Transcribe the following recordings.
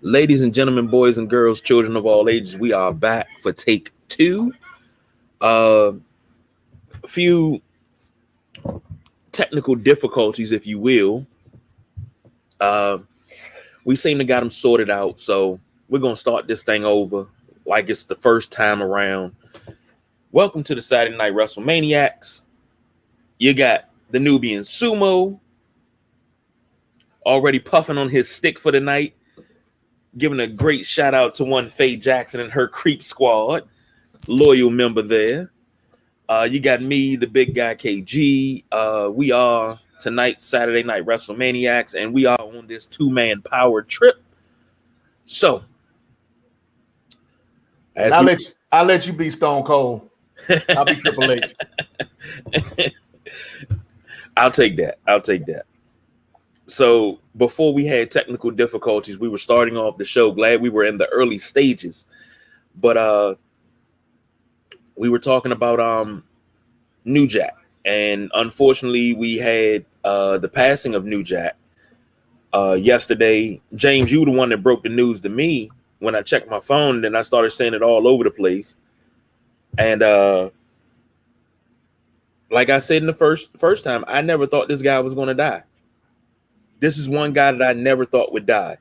Ladies and gentlemen, boys and girls, children of all ages, we are back for take two. A few technical difficulties, if you will. We seem to got them sorted out, so we're going to start this thing over like it's the first time around. Welcome to the Saturday Night WrestleManiacs. You got the Nubian Sumo already puffing on his stick for the night, giving a great shout out to one Faye Jackson and her Creep Squad, loyal member there. You got me, the big guy KG. We are tonight Saturday Night WrestleManiacs, and we are on this two-man power trip. So, I'll let you be Stone Cold. I'll be Triple H. I'll take that. So before we had technical difficulties, we were starting off the show. Glad we were in the early stages, but we were talking about New Jack, and unfortunately, we had the passing of New Jack yesterday. James, you were the one that broke the news to me when I checked my phone, and then I started saying it all over the place. And like I said in the first time, I never thought this guy was going to die. This is one guy that I never thought would die.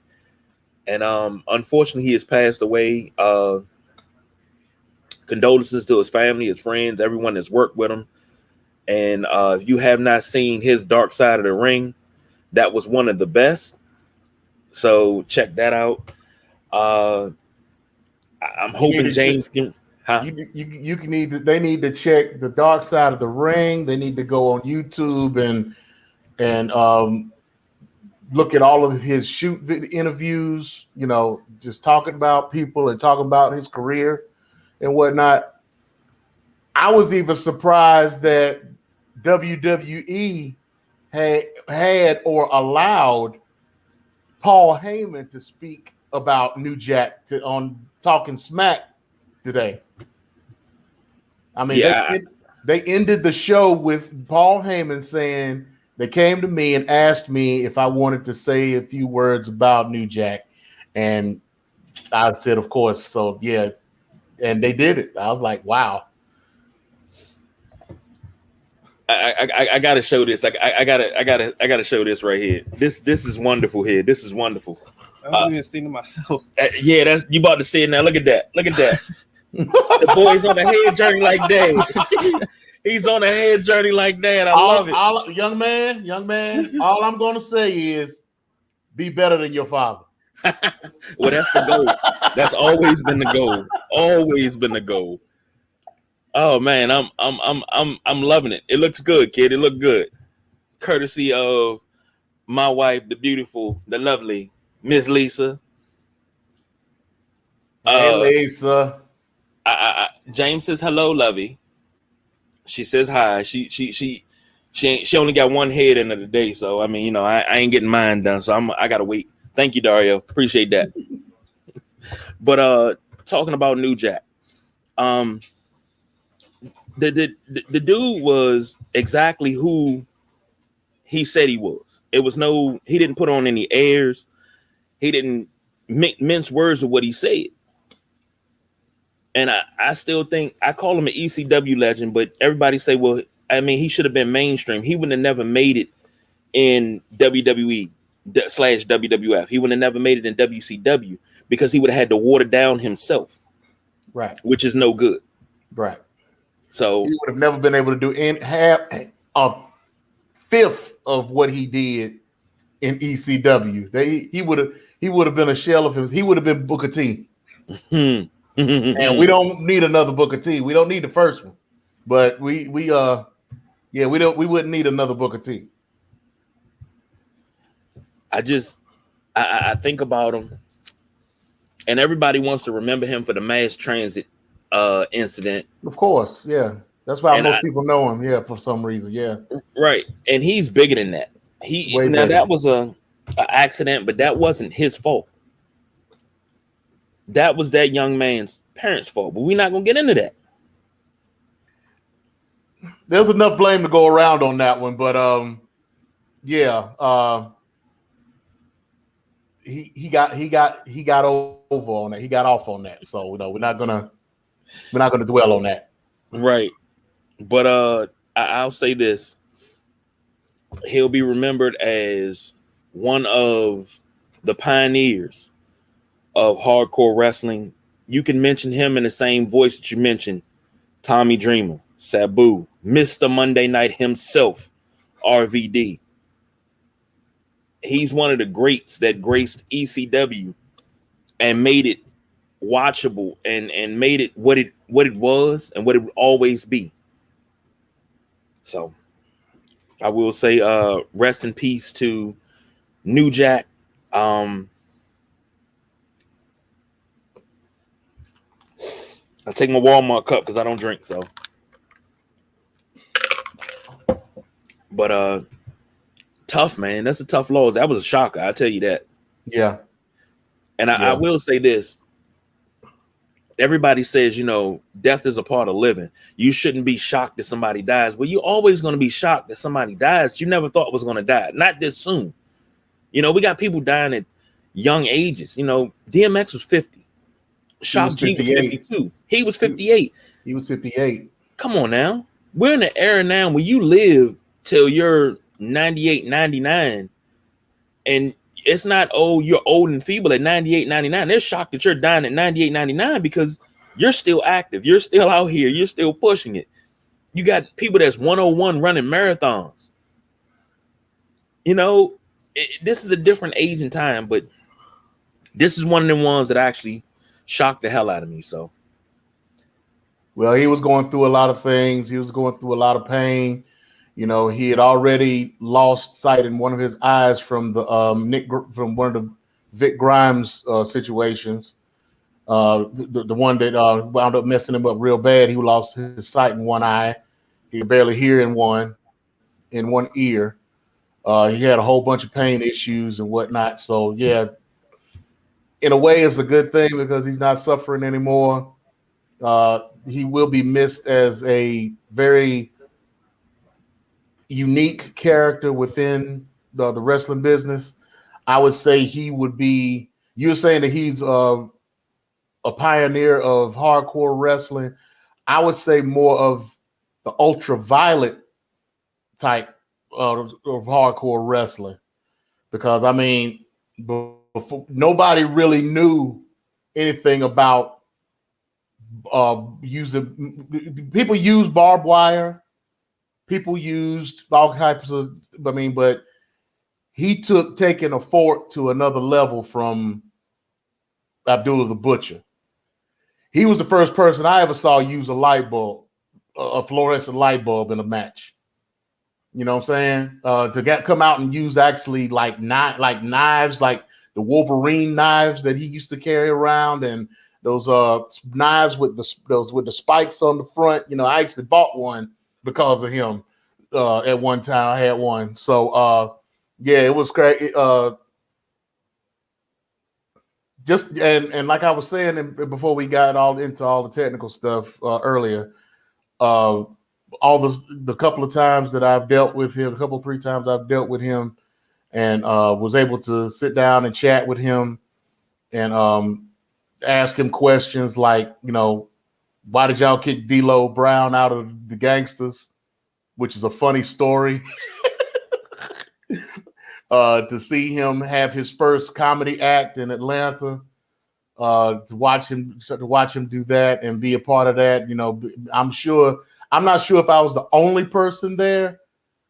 And unfortunately, he has passed away. Condolences to his family, his friends, everyone that's worked with him. And if you have not seen his Dark Side of the Ring, that was one of the best. So check that out. I'm hoping James can... Huh? They need to check the Dark Side of the Ring. They need to go on YouTube and look at all of his shoot interviews, just talking about people and talking about his career and whatnot. I was even surprised that WWE had or allowed Paul Heyman to speak about New Jack on Talking Smack today. I mean, they ended the show with Paul Heyman saying, they came to me and asked me if I wanted to say a few words about New Jack. And I said, of course. So, yeah. And they did it. I was like, wow. I gotta show this. I gotta show this right here. This is wonderful here. This is wonderful. I haven't even seen it myself. Yeah, that's you about to see it now. Look at that. The boy's on a head journey like that. He's on a head journey like that. I love it. Young man, all I'm going to say is be better than your father. Well, that's the goal. That's always been the goal. Always been the goal. Oh man, I'm loving it. It looks good, kid. It looked good. Courtesy of my wife, the beautiful, the lovely Miss Lisa. Hey, Lisa. James says hello, lovey. She says hi. She only got one head in her today, so I mean, I ain't getting mine done, so I gotta wait. Thank you, Dario. Appreciate that. But talking about New Jack, the dude was exactly who he said he was. He didn't put on any airs. He didn't mince words of what he said. And I still think I call him an ECW legend, but everybody say, well, I mean, he should have been mainstream. He would have never made it in WWE / WWF. He would have never made it in WCW because he would have had to water down himself. Right. Which is no good. Right. So he would have never been able to do half a fifth of what he did in ECW. He would have been a shell of him. He would have been Booker T. And we don't need another Booker T. We don't need the first one, but we wouldn't need another Booker T. I think about him, and everybody wants to remember him for the mass transit incident. Of course, yeah, that's why most people know him. Yeah, for some reason, yeah, right. And he's bigger than that. That was a accident, but that wasn't his fault. That was that young man's parents' fault, but we're not gonna get into that. There's enough blame to go around on that one, but he got over on that. He got off on that. So we're not gonna dwell on that. Right. But I'll say this. He'll be remembered as one of the pioneers of hardcore wrestling. You can mention him in the same voice that you mentioned Tommy Dreamer, Sabu, Mr. Monday Night himself, RVD. He's one of the greats that graced ECW and made it watchable and made it what it was and what it would always be. So I will say rest in peace to New Jack. I take my Walmart cup because I don't drink, so. But tough, man. That's a tough loss. That was a shocker, I'll tell you that. Yeah. And I will say this. Everybody says, death is a part of living. You shouldn't be shocked that somebody dies. Well, you're always going to be shocked that somebody dies you never thought was going to die. Not this soon. We got people dying at young ages. DMX was 50. Shock G was 52. He was 58. He was 58. Come on now. We're in an era now where you live till you're 98, 99. And it's not, you're old and feeble at 98, 99. They're shocked that you're dying at 98, 99 because you're still active. You're still out here. You're still pushing it. You got people that's 101 running marathons. This is a different age and time, but this is one of the ones that actually shocked the hell out of me. So, well, he was going through a lot of things. He was going through a lot of pain. He had already lost sight in one of his eyes from the from one of the Vic Grimes situations. The one that wound up messing him up real bad. He lost his sight in one eye. He could barely hear in one ear. He had a whole bunch of pain issues and whatnot. So yeah, in a way, it's a good thing because he's not suffering anymore. He will be missed as a very unique character within the wrestling business. I would say he would be. You're saying that he's a pioneer of hardcore wrestling. I would say more of the ultraviolet type of hardcore wrestling, because I mean, before, nobody really knew anything about using. People use barbed wire. People used all types of. But he taking a fork to another level from Abdullah the Butcher. He was the first person I ever saw use a light bulb, a fluorescent light bulb in a match. You know what I'm saying? To come out and use actually like knives, like the Wolverine knives that he used to carry around, and those knives with the spikes on the front. I actually bought one because of him. At one time, I had one. So yeah, it was great. Just and like I was saying before we got all into all the technical stuff earlier, all the couple of times that I've dealt with him, 3 times I've dealt with him, and was able to sit down and chat with him and ask him questions like, why did y'all kick D'Lo Brown out of the Gangsters? Which is a funny story. To see him have his first comedy act in Atlanta, to watch him do that and be a part of that. I'm not sure if I was the only person there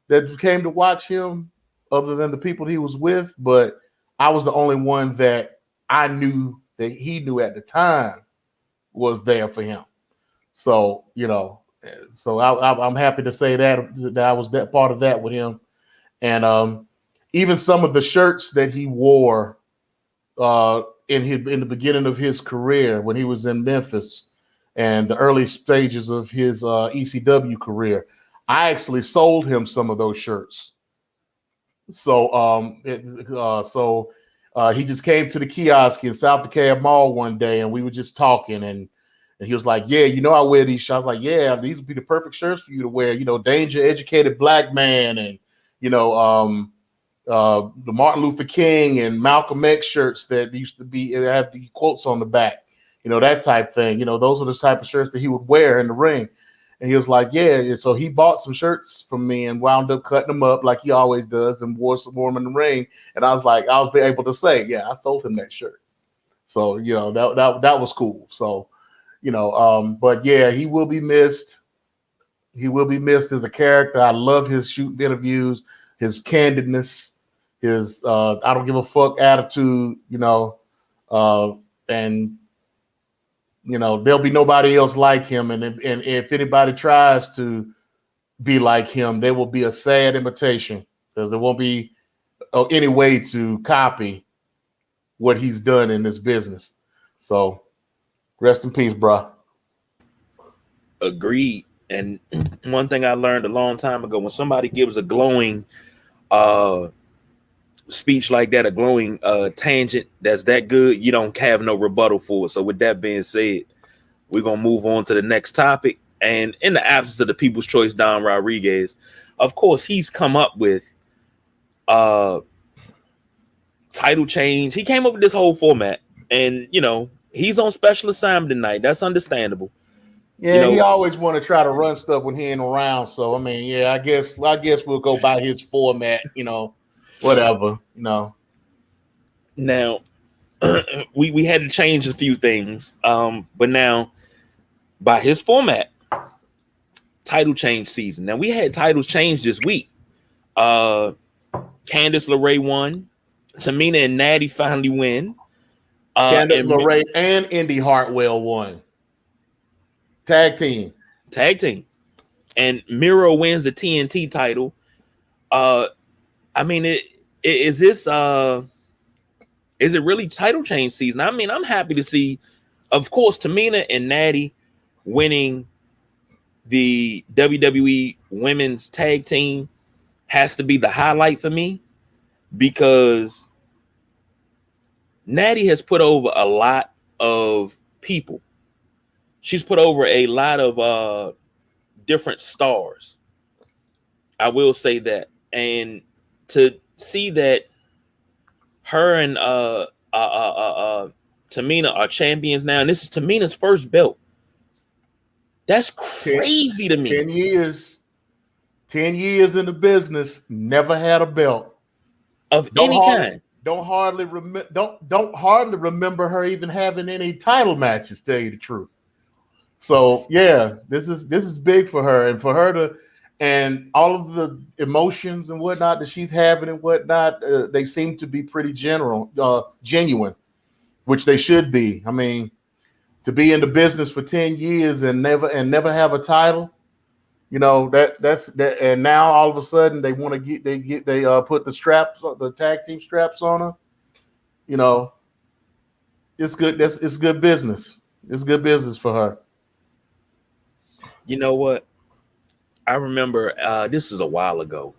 that came to watch him other than the people he was with, but I was the only one that I knew that he knew at the time was there for him. So, so I'm happy to say that I was that part of that with him. And even some of the shirts that he wore in the beginning of his career when he was in Memphis and the early stages of his ECW career, I actually sold him some of those shirts. So he just came to the kiosk in South DeKalb Mall one day, and we were just talking, and he was like, yeah, I wear these shirts. I was like, yeah, these would be the perfect shirts for you to wear. Danger, educated black man, and the Martin Luther King and Malcolm X shirts that used to be have the quotes on the back, that type thing. Those are the type of shirts that he would wear in the ring. And he was like, yeah. So he bought some shirts from me and wound up cutting them up like he always does and wore them in the ring. And I was like, I was able to say, yeah, I sold him that shirt. So, that was cool. So, but yeah, he will be missed. He will be missed as a character. I love his shoot interviews, his candidness, his I don't give a fuck attitude, and there'll be nobody else like him. And if anybody tries to be like him, there will be a sad imitation because there won't be any way to copy what he's done in this business. So rest in peace, bro. Agreed. And one thing I learned a long time ago, when somebody gives a glowing speech like that, a glowing tangent that's that good, you don't have no rebuttal for it. So with that being said, we're going to move on to the next topic. And in the absence of the People's Choice, Don Rodriguez, of course, he's come up with title change. He came up with this whole format. And, he's on special assignment tonight. That's understandable. Yeah, he always want to try to run stuff when he ain't around. So, I mean, yeah, I guess we'll go by his format, whatever, Now, we had to change a few things, but now by his format, title change season. Now we had titles change this week. Candice LeRae won. Tamina and Natty finally win. Candice LeRae and Indy Hartwell won. Tag team. And Miro wins the TNT title. I mean, is it really title change season? I mean, I'm happy to see, of course, Tamina and Natty winning the WWE Women's Tag Team has to be the highlight for me, because Natty has put over a lot of people. She's put over a lot of different stars. I will say that. And to see that her and Tamina are champions now, and this is Tamina's first belt. That's crazy to me. 10 years in the business, never had a belt of any kind. Don't hardly remember her even having any title matches, tell you the truth. So yeah, this is big for her, and for her to, and all of the emotions and whatnot that she's having and whatnot, they seem to be pretty genuine, which they should be. I mean, to be in the business for 10 years and never have a title, that's that. And now all of a sudden they want to put the tag team straps on her. It's good. It's good business. It's good business for her. You know what? I remember this is a while ago.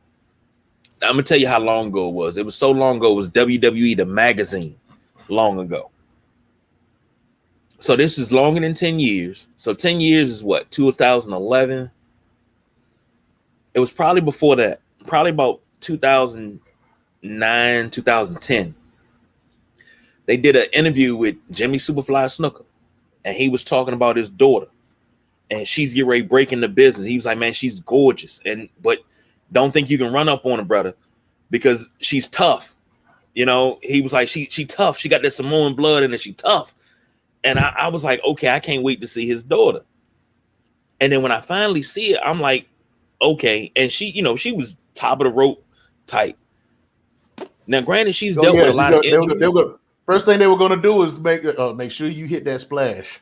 I'm gonna tell you how long ago it was. It was so long ago. It was WWE the magazine, long ago. So this is longer than 10 years. So 10 years is what? 2011. It was probably before that. Probably about 2009, 2010. They did an interview with Jimmy Superfly Snuka, and he was talking about his daughter. And she's getting ready breaking the business. He was like, man, she's gorgeous. But don't think you can run up on her, brother, because she's tough. He was like, she tough. She got that Samoan blood in her. She tough. And I was like, okay, I can't wait to see his daughter. And then when I finally see it, I'm like, okay. And she was top of the rope type. Now, granted, she's dealt with a lot of injuries. First thing they were going to do is make sure you hit that splash.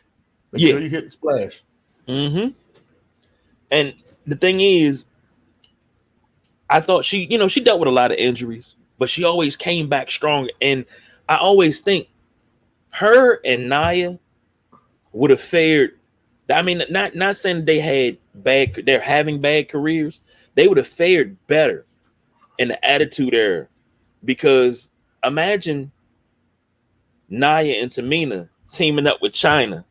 Make sure you hit the splash. Mm-hmm. And the thing is, I thought she dealt with a lot of injuries, but she always came back strong. And I always think her and Nia would have fared. I mean, not saying they're having bad careers. They would have fared better in the Attitude Era, because imagine Nia and Tamina teaming up with China,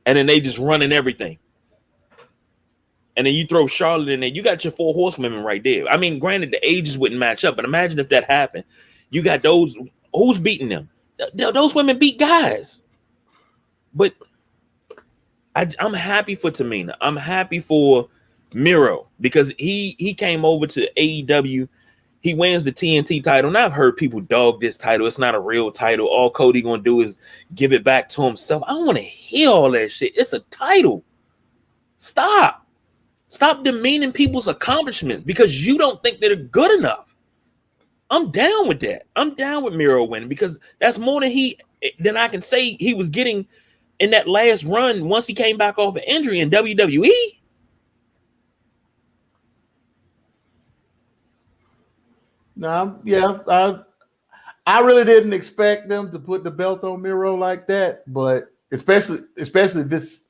and then they just running everything. and then you throw Charlotte in there, you got your 4 horsewomen right there. I mean, granted, the ages wouldn't match up, but imagine if that happened. You got those. Who's beating them? Those women beat guys. But I'm happy for Tamina. I'm happy for Miro because he came over to AEW. He wins the TNT title. Now I've heard people dog this title. It's not a real title. All Cody gonna do is give it back to himself. I don't want to hear all that shit. It's a title. Stop demeaning people's accomplishments because you don't think they're good enough. I'm down with that. I'm down with Miro winning because that's more than I can say he was getting in that last run once he came back off an injury in WWE. No, yeah, I really didn't expect them to put the belt on Miro like that, but especially this,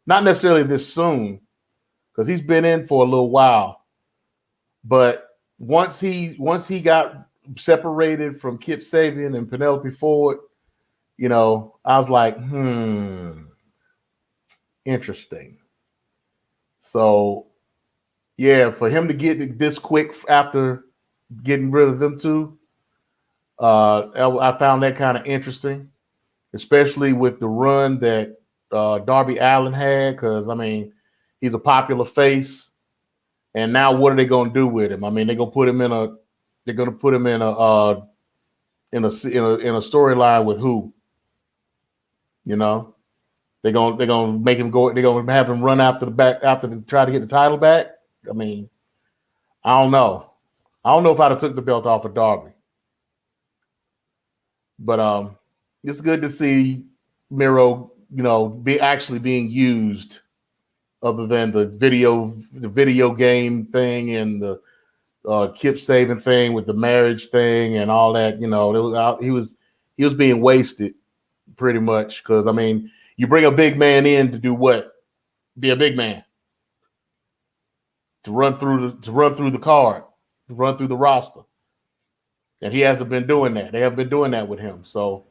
not necessarily this soon, because he's been in for a little while. But once he got separated from Kip Sabian and Penelope Ford, you know, I was like, interesting. So, yeah, for him to get this quick after getting rid of them two, I found that kind of interesting, especially with the run that Darby Allin had, because I mean, he's a popular face, and now what are they going to do with him? I mean, they're going to put him in a storyline with who? You know, they're gonna make him go. They're gonna have him run after try to get the title back. I mean, I don't know. I don't know if I'd have took the belt off of Darby, but it's good to see Miro, you know, actually being used, other than the video game thing and the Kip Sabian thing with the marriage thing and all that. You know, he was being wasted pretty much because I mean, you bring a big man in to do what? Be a big man, to run through the card, to run through the roster. And he hasn't been doing that. They haven't been doing that with him. So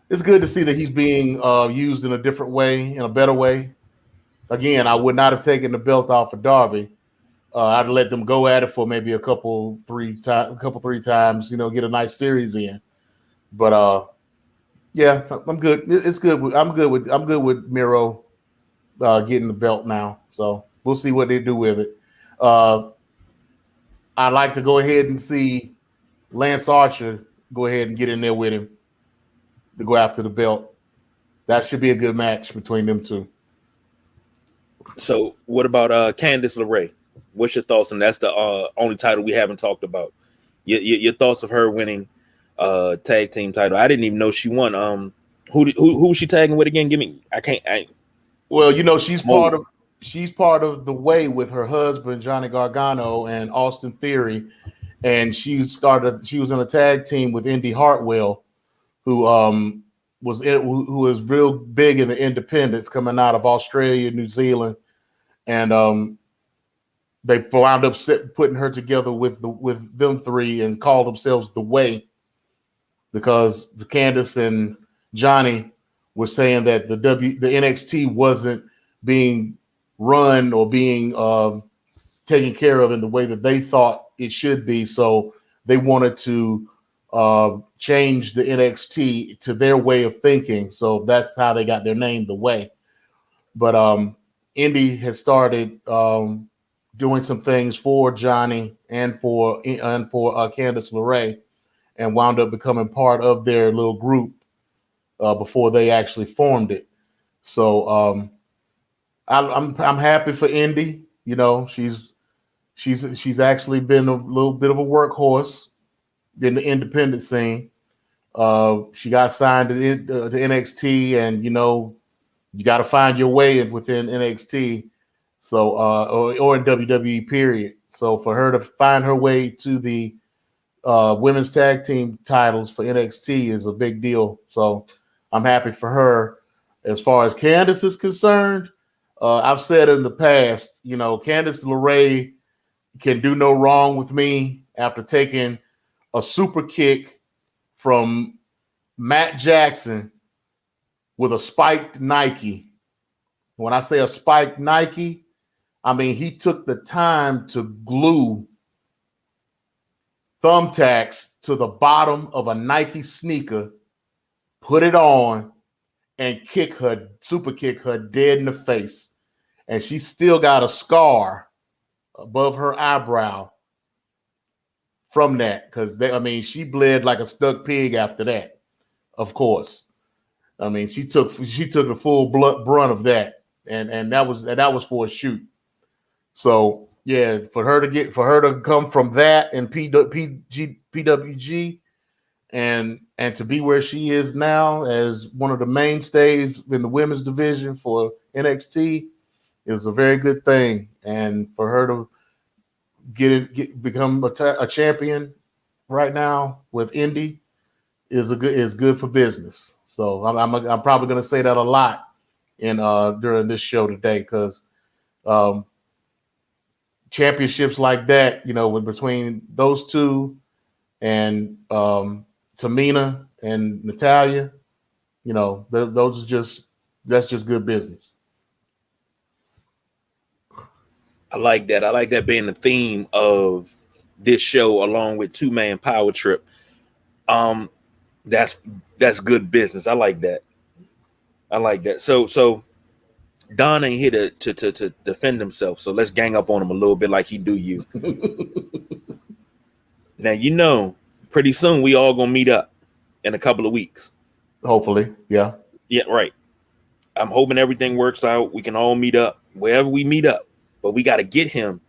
it's good to see that he's being used in a different way, in a better way. Again, I would not have taken the belt off of Darby. I'd let them go at it for maybe a couple, three times, you know, get a nice series in. But yeah, I'm good. It's good. I'm good with Miro getting the belt now. So we'll see what they do with it. I'd like to go ahead and see Lance Archer go ahead and get in there with him to go after the belt. That should be a good match between them two. So what about Candice LeRae? What's your thoughts? And that's the only title we haven't talked about. Your thoughts of her winning tag team title. I didn't even know she won. Who was she tagging with again? Well, you know, she's part of the Way with her husband Johnny Gargano and Austin Theory, and she was in a tag team with Indy Hartwell, who was real big in the independents coming out of Australia, New Zealand, and they wound up putting her together with them three and called themselves the Way, because Candice and Johnny were saying that the NXT wasn't being run or being taken care of in the way that they thought it should be. So they wanted to change the NXT to their way of thinking. So that's how they got their name, The Way. But Indy has started doing some things for Johnny and for Candice LeRae, and wound up becoming part of their little group before they actually formed it. So I'm happy for Indy. You know, she's actually been a little bit of a workhorse in the independent scene. She got signed to NXT, and you know, you got to find your way within NXT. So or in WWE period. So for her to find her way to the women's tag team titles for NXT is a big deal. So I'm happy for her. As far as Candice is concerned, I've said in the past, you know, Candice LeRae can do no wrong with me after taking a super kick from Matt Jackson with a spiked Nike. When I say a spiked Nike, I mean, he took the time to glue thumbtacks to the bottom of a Nike sneaker, put it on, and super kick her dead in the face. And she still got a scar above her eyebrow from that, because she bled like a stuck pig after that, of course. I mean, she took the full brunt of that, and that was for a shoot. So yeah, for her to come from that and PWG and to be where she is now as one of the mainstays in the women's division for NXT is a very good thing. And for her to become a champion right now with Indy is good for business. So I'm probably going to say that a lot during this show today, because championships like that, between those two and Tamina and Natalya, that's just good business. I like that. I like that being the theme of this show, along with Two-Man Power Trip. That's good business. I like that. So Don ain't here to defend himself. So let's gang up on him a little bit like he do you. Now, pretty soon we all gonna meet up in a couple of weeks. Hopefully, yeah. Yeah, right. I'm hoping everything works out. We can all meet up wherever we meet up. But we got to get him.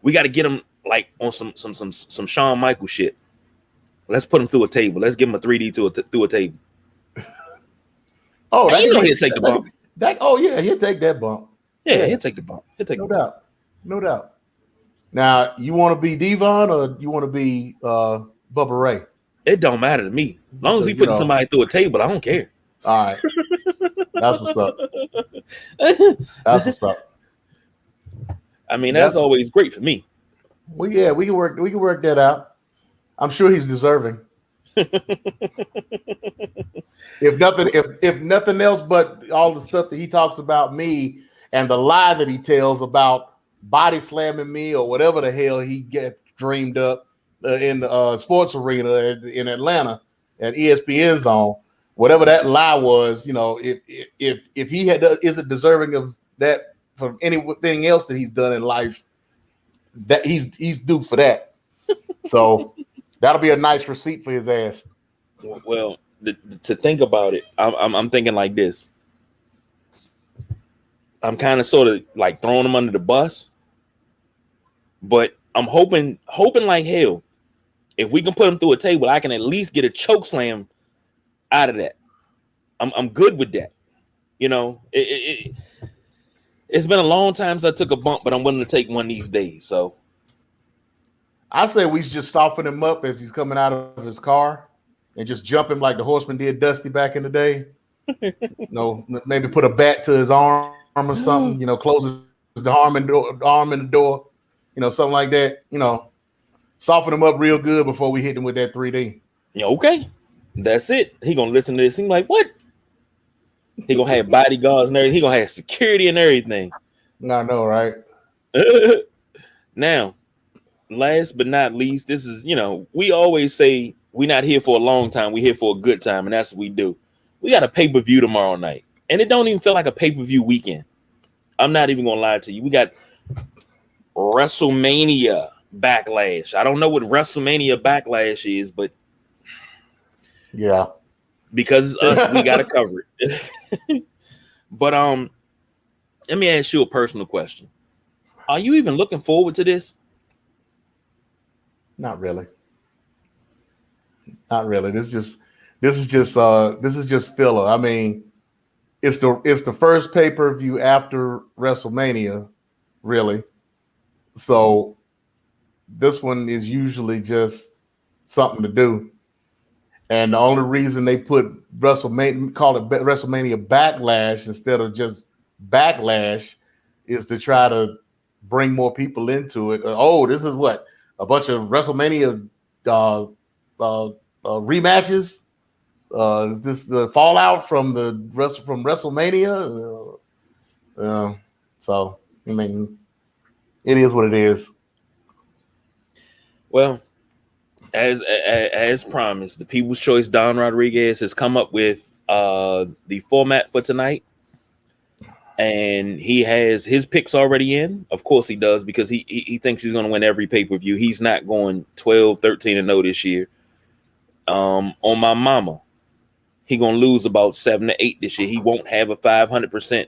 We got to get him like on some Shawn Michaels shit. Let's put him through a table. Let's give him a 3D through a table. Oh, he'll take the bump. He'll take that bump. Yeah, he'll take the bump. No doubt. Now, you want to be Devon or you want to be Bubba Ray? It don't matter to me. As long as he putting somebody through a table, I don't care. All right. That's what's up. I mean, that's always great for me. Well, yeah, we can work that out. I'm sure he's deserving. If nothing else but all the stuff that he talks about me and the lie that he tells about body slamming me or whatever the hell he gets dreamed up in the sports arena in Atlanta at ESPN Zone, whatever that lie was, if he isn't deserving of that from anything else that he's done in life, that he's due for that. So that'll be a nice receipt for his ass. Well, to think about it, I'm thinking like this. I'm kind of sort of like throwing him under the bus, but I'm hoping like hell, if we can put him through a table, I can at least get a choke slam out of that. I'm good with that. It's been a long time since I took a bump, but I'm willing to take one these days. So I say we should just soften him up as he's coming out of his car and just jump him like the Horseman did Dusty back in the day. Maybe put a bat to his arm or something, close the arm in the door, something like that, soften him up real good before we hit him with that 3D. Yeah, okay. That's it. He gonna listen to this. He's like, what? He gonna have bodyguards and everything. He gonna have security and everything. I know, right? Now, last but not least, this is, we always say we're not here for a long time. We're here for a good time, and that's what we do. We got a pay-per-view tomorrow night, and it don't even feel like a pay-per-view weekend. I'm not even gonna lie to you. We got WrestleMania Backlash. I don't know what WrestleMania Backlash is, but yeah, because it's us, we gotta cover it. But let me ask you a personal question. Are you even looking forward to this? Not really. This is just filler. I mean, it's the first pay-per-view after WrestleMania, really. So this one is usually just something to do. And the only reason they put call it WrestleMania Backlash instead of just Backlash is to try to bring more people into it. This is what? A bunch of WrestleMania rematches? Is this the fallout from WrestleMania? So I mean, it is what it is. Well, as promised, the People's Choice Don Rodriguez has come up with the format for tonight, and he has his picks already in. Of course he does, because he thinks he's going to win every pay-per-view. He's not going 12-13-0 this year. On my mama, he going to lose about 7-8 this year. He won't have a 500%.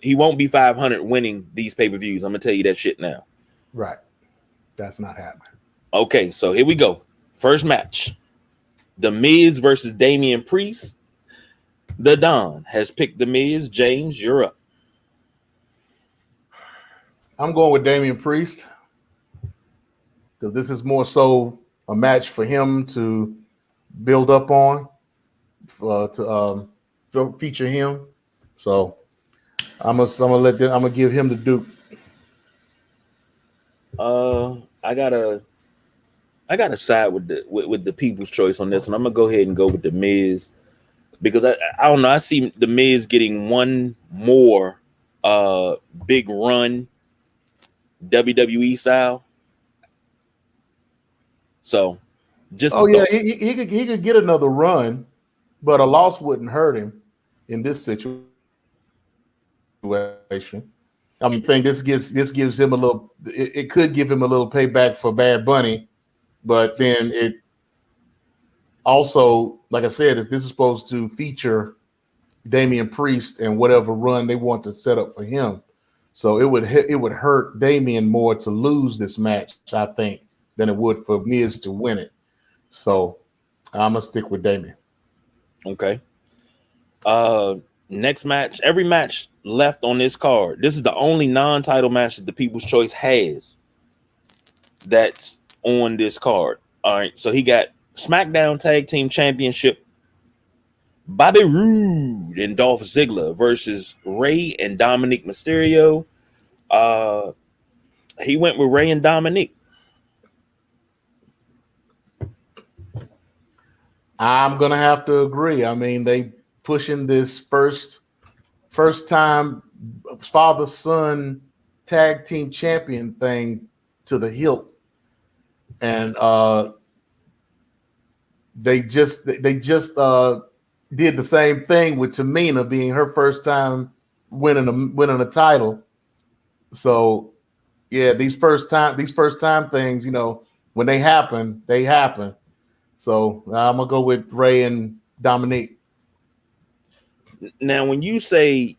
He won't be 500 winning these pay-per-views. I'm going to tell you that shit now. Right. That's not happening. Okay, so here we go. First match. The Miz versus Damien Priest. The Don has picked The Miz. James, you're up. I'm going with Damien Priest because this is more so a match for him to build up on, to feature him. So I'm gonna give him the Duke. I gotta side with the People's Choice on this, and I'm gonna go ahead and go with The Miz, because I don't know. I see The Miz getting one more big run, WWE style. So, just he could get another run, but a loss wouldn't hurt him in this situation. I mean, this gives him a little. It could give him a little payback for Bad Bunny, but then it also, like I said, this is supposed to feature Damien Priest and whatever run they want to set up for him. So it would hurt Damien more to lose this match, I think, than it would for Miz to win it. So I'm gonna stick with Damien. Okay. Next match. Every match left on this card. This is the only non-title match that the People's Choice has that's on this card. All right. So he got SmackDown Tag Team Championship. Bobby Roode and Dolph Ziggler versus Rey and Dominic Mysterio. He went with Rey and Dominic. I'm gonna have to agree. I mean, they pushing this first time father-son tag team champion thing to the hilt, and they just did the same thing with Tamina being her first time winning a title. So yeah, these first time things, you know, when they happen, they happen. So I'm gonna go with Rey and Dominique. Now, when you say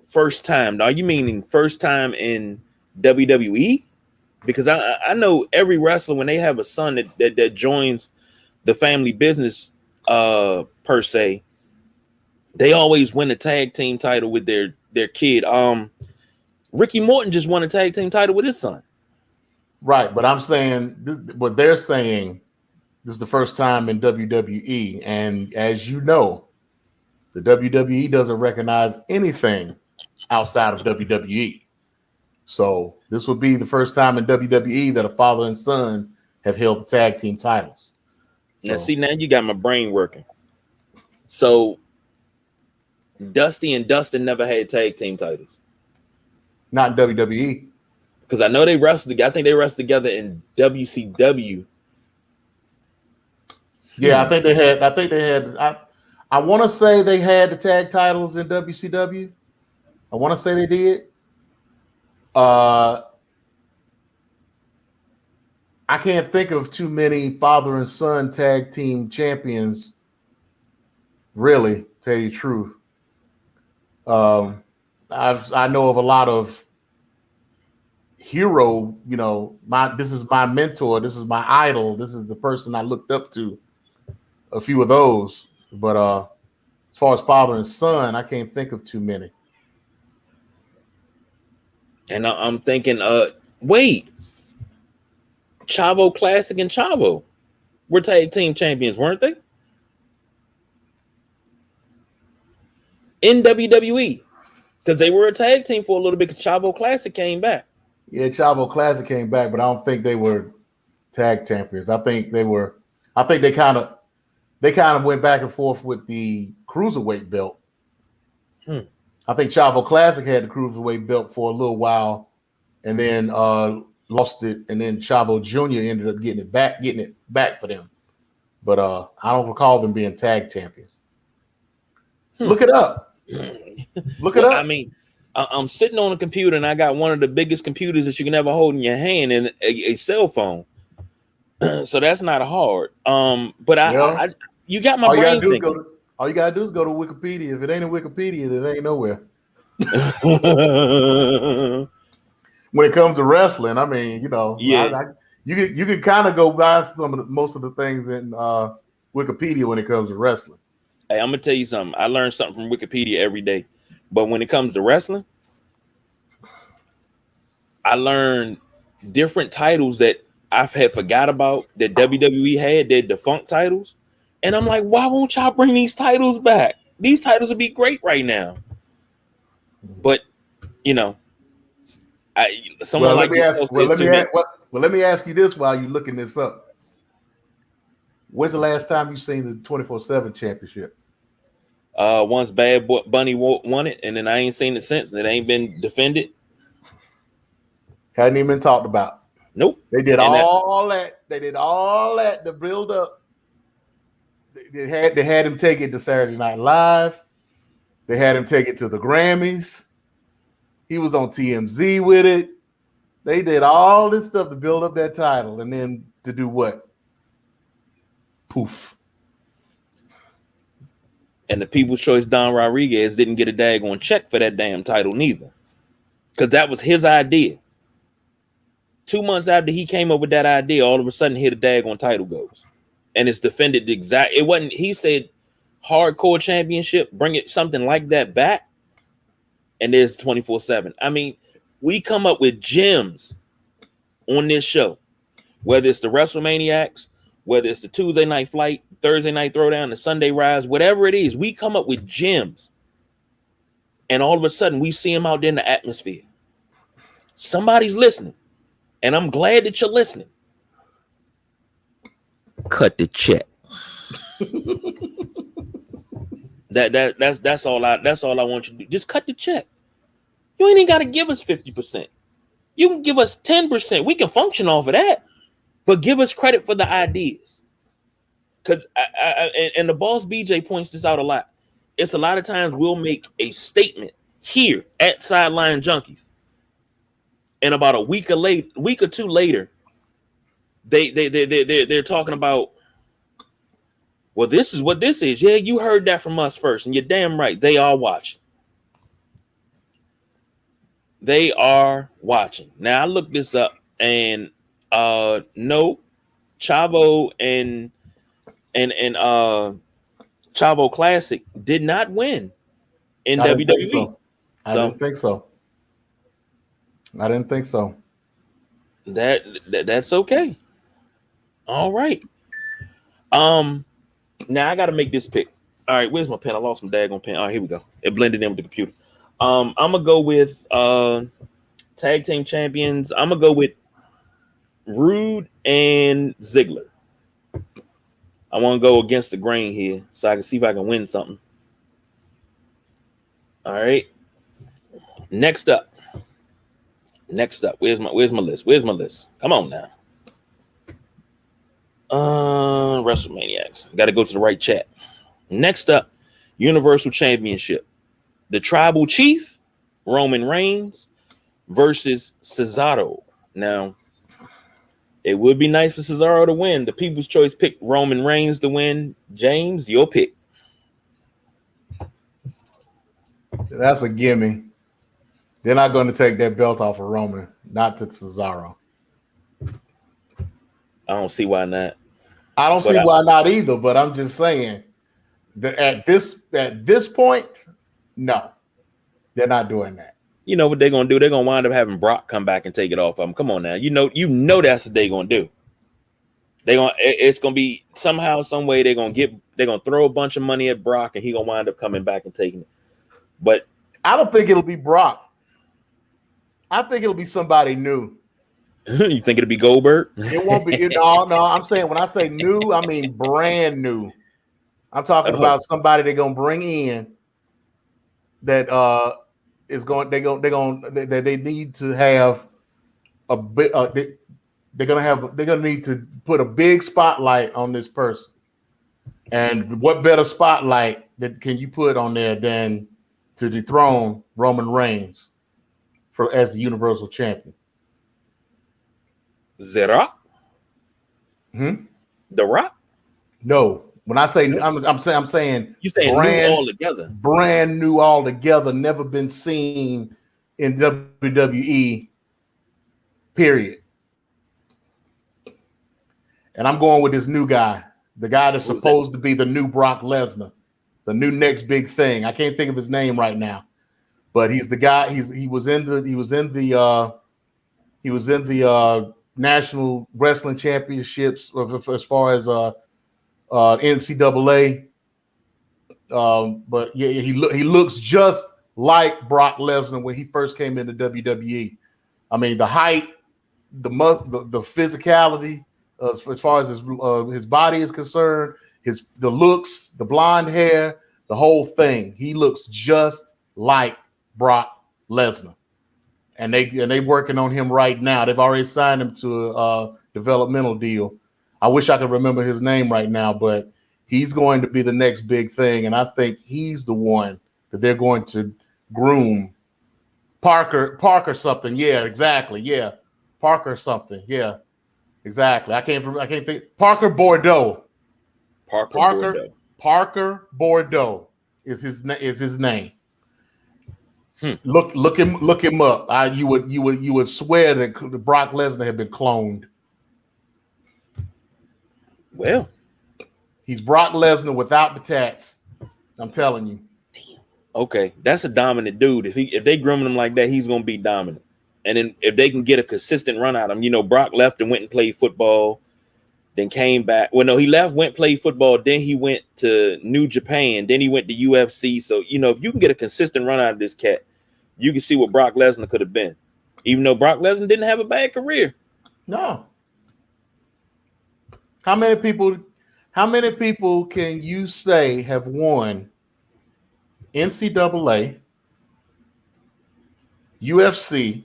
first time, are you meaning first time in WWE? Because I know every wrestler, when they have a son that joins the family business, per se, they always win a tag team title with their kid. Ricky Morton just won a tag team title with his son. Right, but I'm saying what they're saying. This is the first time in WWE, and as you know, the WWE doesn't recognize anything outside of WWE. So this will be the first time in WWE that a father and son have held the tag team titles. Now, see, now you got my brain working. So Dusty and Dustin never had tag team titles. Not in WWE. Because I know they wrestled together. I think they wrestled together in WCW. Yeah, I think they had. I want to say they had the tag titles in WCW. I want to say they did. I can't think of too many father and son tag team champions. Really, to tell you the truth. I know of a lot of hero. You know, this is my mentor. This is my idol. This is the person I looked up to. A few of those, but as far as father and son, I can't think of too many. And I'm thinking, wait, Chavo Classic and Chavo were tag team champions, weren't they? In WWE, because they were a tag team for a little bit. Because Chavo Classic came back. Yeah, Chavo Classic came back, but I don't think they were tag champions. I think they were. I think they kind of went back and forth with the cruiserweight belt. I think Chavo Classic had the cruiserweight belt for a little while, and then lost it, and then Chavo Jr. ended up getting it back for them. But I don't recall them being tag champions. Look it up. Look it up. I mean, I'm sitting on a computer and I got one of the biggest computers that you can ever hold in your hand and a cell phone. So that's not hard. But you got my brain thinking. All you gotta do is go to Wikipedia. If it ain't in Wikipedia, it ain't nowhere. When it comes to wrestling, I mean, you know, you can kind of go by most of the things in Wikipedia when it comes to wrestling. Hey, I'm gonna tell you something. I learn something from Wikipedia every day, but when it comes to wrestling, I learned different titles that I've had forgot about that WWE had. They're defunct titles, and I'm like, why won't y'all bring these titles back? These titles would be great right now. But you know, let me ask you this while you're looking this up. When's the last time you seen the 24/7 championship? Once Bad Bunny won it, and then I ain't seen it since. And it ain't been defended. Hadn't even been talked about. Nope. They did all that. They did all that to build up. They had him take it to Saturday Night Live. They had him take it to the Grammys. He was on TMZ with it. They did all this stuff to build up that title, and then to do what? Poof. And the People's Choice Don Rodriguez didn't get a daggone check for that damn title neither, because that was his idea. 2 months after he came up with that idea, all of a sudden here the daggone title goes, and it's defended the exact. It wasn't. He said, "Hardcore championship, bring it something like that back." And there's 24/7. I mean, we come up with gems on this show, whether it's the WrestleManiacs, whether it's the Tuesday Night Flight, Thursday Night Throwdown, the Sunday Rise, whatever it is, we come up with gems. And all of a sudden, we see them out there in the atmosphere. Somebody's listening, and I'm glad that you're listening. Cut the check. That's all I want you to do. Just cut the check. You ain't even got to give us 50%. You can give us 10%. We can function off of that, but give us credit for the ideas. Because and the boss BJ points this out a lot. It's a lot of times we'll make a statement here at Sideline Junkies, and about a week or two later, they're talking about, well, this is what this is. Yeah, you heard that from us first, and you're damn right. They are watching. They are watching. Now I looked this up, and no, Chavo and Chavo Classic did not win in WWE. I didn't think so. I didn't think so. That's okay. All right. Now I got to make this pick. All right, where's my pen? I lost my daggone pen. All right, here we go. It blended in with the computer. I'm gonna go with tag team champions. I'm gonna go with Rude and Ziggler. I want to go against the grain here so I can see if I can win something. All right. Next up. Where's my list? Come on now. WrestleManiacs. Got to go to the right chat. Next up, Universal Championship. The Tribal Chief, Roman Reigns, versus Cesaro. Now, it would be nice for Cesaro to win. The People's Choice picked Roman Reigns to win. James, your pick. That's a gimme. They're not going to take that belt off of Roman, not to Cesaro. I don't see why not. I don't see why not either, but I'm just saying that at this point, no, they're not doing that. You know what they're gonna do? They're gonna wind up having Brock come back and take it off of them. Come on now, you know that's what they're gonna do. It's gonna be somehow, some way they're gonna throw a bunch of money at Brock, and he gonna wind up coming back and taking it. But I don't think it'll be Brock. I think it'll be somebody new. You think it'll be Goldberg? It won't be. No. I'm saying, when I say new, I mean brand new. I'm talking about somebody they're gonna bring in that is going. They need to have a bit. They're gonna need to put a big spotlight on this person. And what better spotlight that can you put on there than to dethrone Roman Reigns as the Universal Champion? The Rock? The Rock? No. When I say I'm saying you saying new altogether. Brand new altogether, never been seen in WWE. Period. And I'm going with this new guy, the guy that's supposed to be the new Brock Lesnar, the new next big thing. I can't think of his name right now, but he's the guy. He was in the National Wrestling Championships as far as NCAA. But yeah, he looks just like Brock Lesnar when he first came into WWE. I mean, the height, the physicality. As far as his body is concerned, the looks, the blonde hair, the whole thing, he looks just like Brock Lesnar, and they working on him right now. They've already signed him to a developmental deal. I wish I could remember his name right now, but he's going to be the next big thing, and I think he's the one that they're going to groom. Parker something, yeah, exactly, yeah, Parker something, yeah. Exactly. I can't think. Parker Bordeaux. Parker Bordeaux is his name. Look him up. You would swear that Brock Lesnar had been cloned. Well, he's Brock Lesnar without the tats. I'm telling you. Damn. Okay, that's a dominant dude. If they grooming him like that, he's gonna be dominant. And then if they can get a consistent run out of him, Brock left and went and played football, then came back. Well, no, he left, went, played football, then he went to New Japan, then he went to UFC. So, if you can get a consistent run out of this cat, you can see what Brock Lesnar could have been. Even though Brock Lesnar didn't have a bad career. No. How many people can you say have won NCAA, UFC,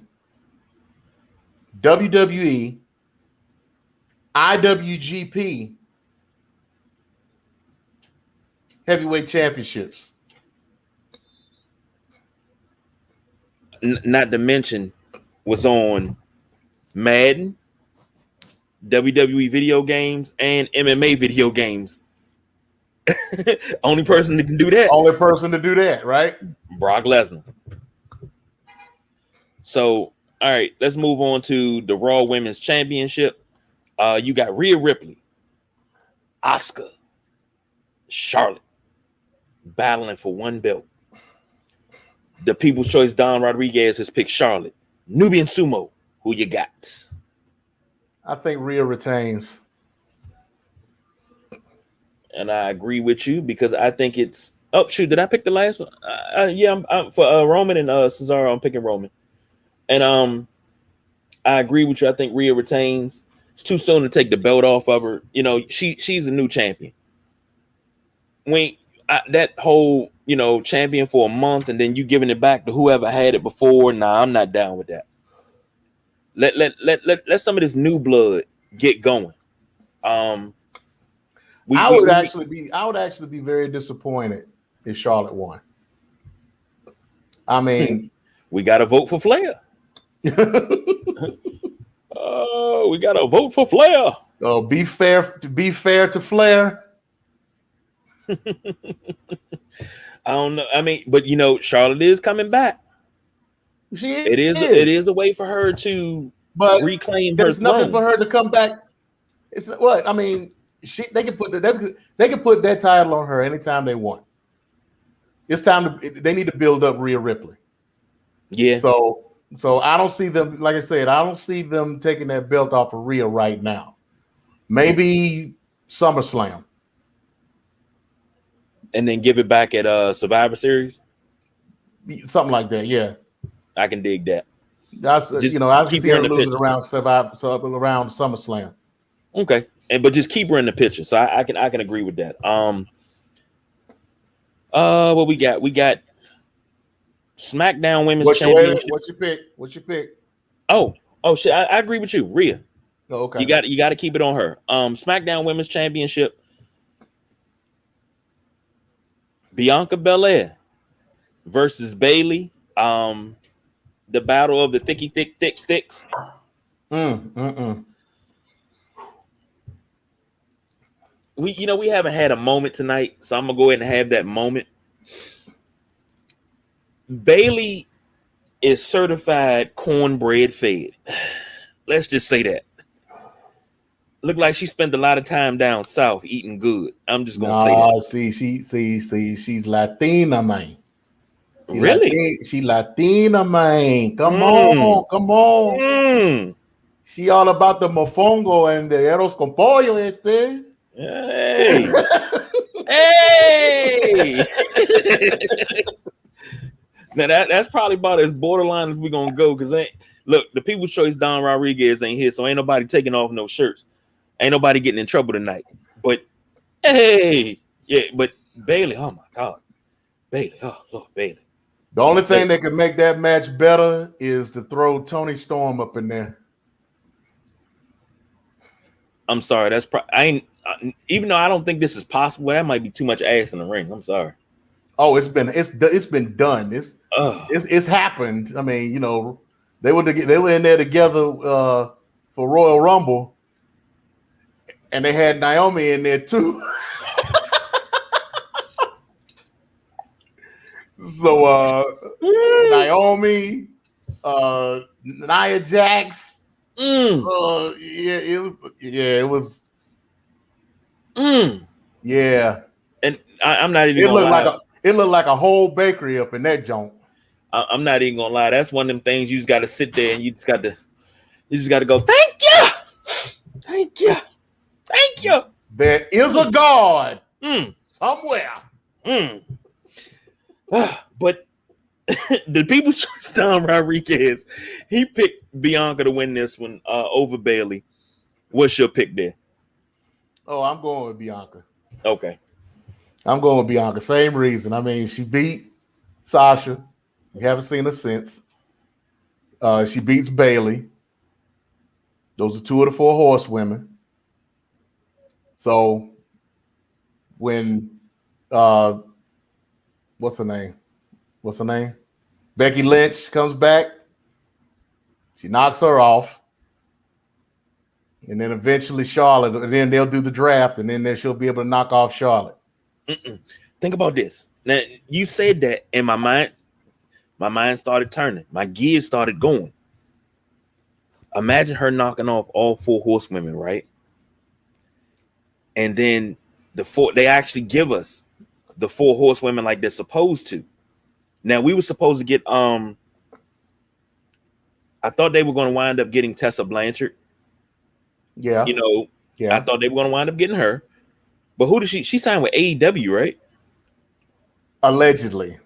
WWE, IWGP heavyweight championships? Not to mention was on Madden, WWE video games, and MMA video games. Only person that can do that. Only person to do that, right? Brock Lesnar. So, all right, let's move on to the Raw Women's Championship. You got Rhea Ripley, Asuka, Charlotte battling for one belt. The People's Choice Don Rodriguez has picked Charlotte. Nubian Sumo, who you got? I think Rhea retains. And I agree with you because I think it's... Oh, shoot, did I pick the last one? Yeah, I'm for Roman and Cesaro, I'm picking Roman. And I agree with you. I think Rhea retains. It's too soon to take the belt off of her. She's a new champion. That whole, champion for a month and then you giving it back to whoever had it before. Nah, I'm not down with that. Let some of this new blood get going. I would actually be very disappointed if Charlotte won. I mean, we got to vote for Flair. Oh, we got to vote for Flair. Oh, be fair to Flair. I don't know. I mean, but Charlotte is coming back. It is a way for her to reclaim her there's nothing for her to come back. It's what I mean. They can put that title on her anytime they want. It's time they need to build up Rhea Ripley. Yeah. So I don't see them, like I said, I don't see them taking that belt off of Rhea right now. Maybe SummerSlam. And then give it back at Survivor Series? Something like that, yeah. I can dig that. I see her losing around around SummerSlam. Okay. But just keep her in the picture. So I can agree with that. What we got? We got SmackDown Women's Championship. What's your pick? What's your pick? Oh shit! I agree with you, Rhea. Oh, okay. You got to keep it on her. SmackDown Women's Championship. Bianca Belair versus Bayley. The battle of the thicks. We haven't had a moment tonight, so I'm gonna go ahead and have that moment. Bayley is certified cornbread fed. Let's just say that. Look like she spent a lot of time down south eating good. I'm just gonna say that. She's Latina, man. Really? She Latina, man. Come on. She all about the mofongo and the arroz con pollo, Hey. Hey. Now that's probably about as borderline as we're gonna go, because look, the People's Choice Don Rodriguez ain't here, so ain't nobody taking off no shirts. Ain't nobody getting in trouble tonight. But hey, yeah, but Bayley, oh my God. Bayley, oh Lord, Bayley. The only thing that could make that match better is to throw Tony Storm up in there. I'm sorry, that's even though I don't think this is possible, that might be too much ass in the ring. I'm sorry. Oh, it's been done. It's happened. I mean, they were in there together for Royal Rumble, and they had Naomi in there too. So Naomi, Nia Jax, it was. Yeah, and I'm not even. It looked like a whole bakery up in that joint. I'm not even gonna lie. That's one of them things you just got to sit there and you just got to go. Thank you. There is a God somewhere. But the People's Choice Don Rodriguez, he picked Bianca to win this one over Bayley. What's your pick there? Oh, I'm going with Bianca. Okay. I'm going with Bianca. Same reason. I mean, she beat Sasha. We haven't seen her since. She beats Bayley. Those are 2 of the 4 horsewomen. So when what's her name? Becky Lynch comes back. She knocks her off. And then eventually Charlotte, and then they'll do the draft, and then she'll be able to knock off Charlotte. Think about this. Now, you said that, and my mind started turning. My gears started going. Imagine her knocking off all 4 horsewomen, right? And then they actually give us the 4 horsewomen like they're supposed to. Now, we were supposed to get I thought they were going to wind up getting Tessa Blanchard. Yeah. I thought they were going to wind up getting her. But who did she signed with AEW, right? Allegedly.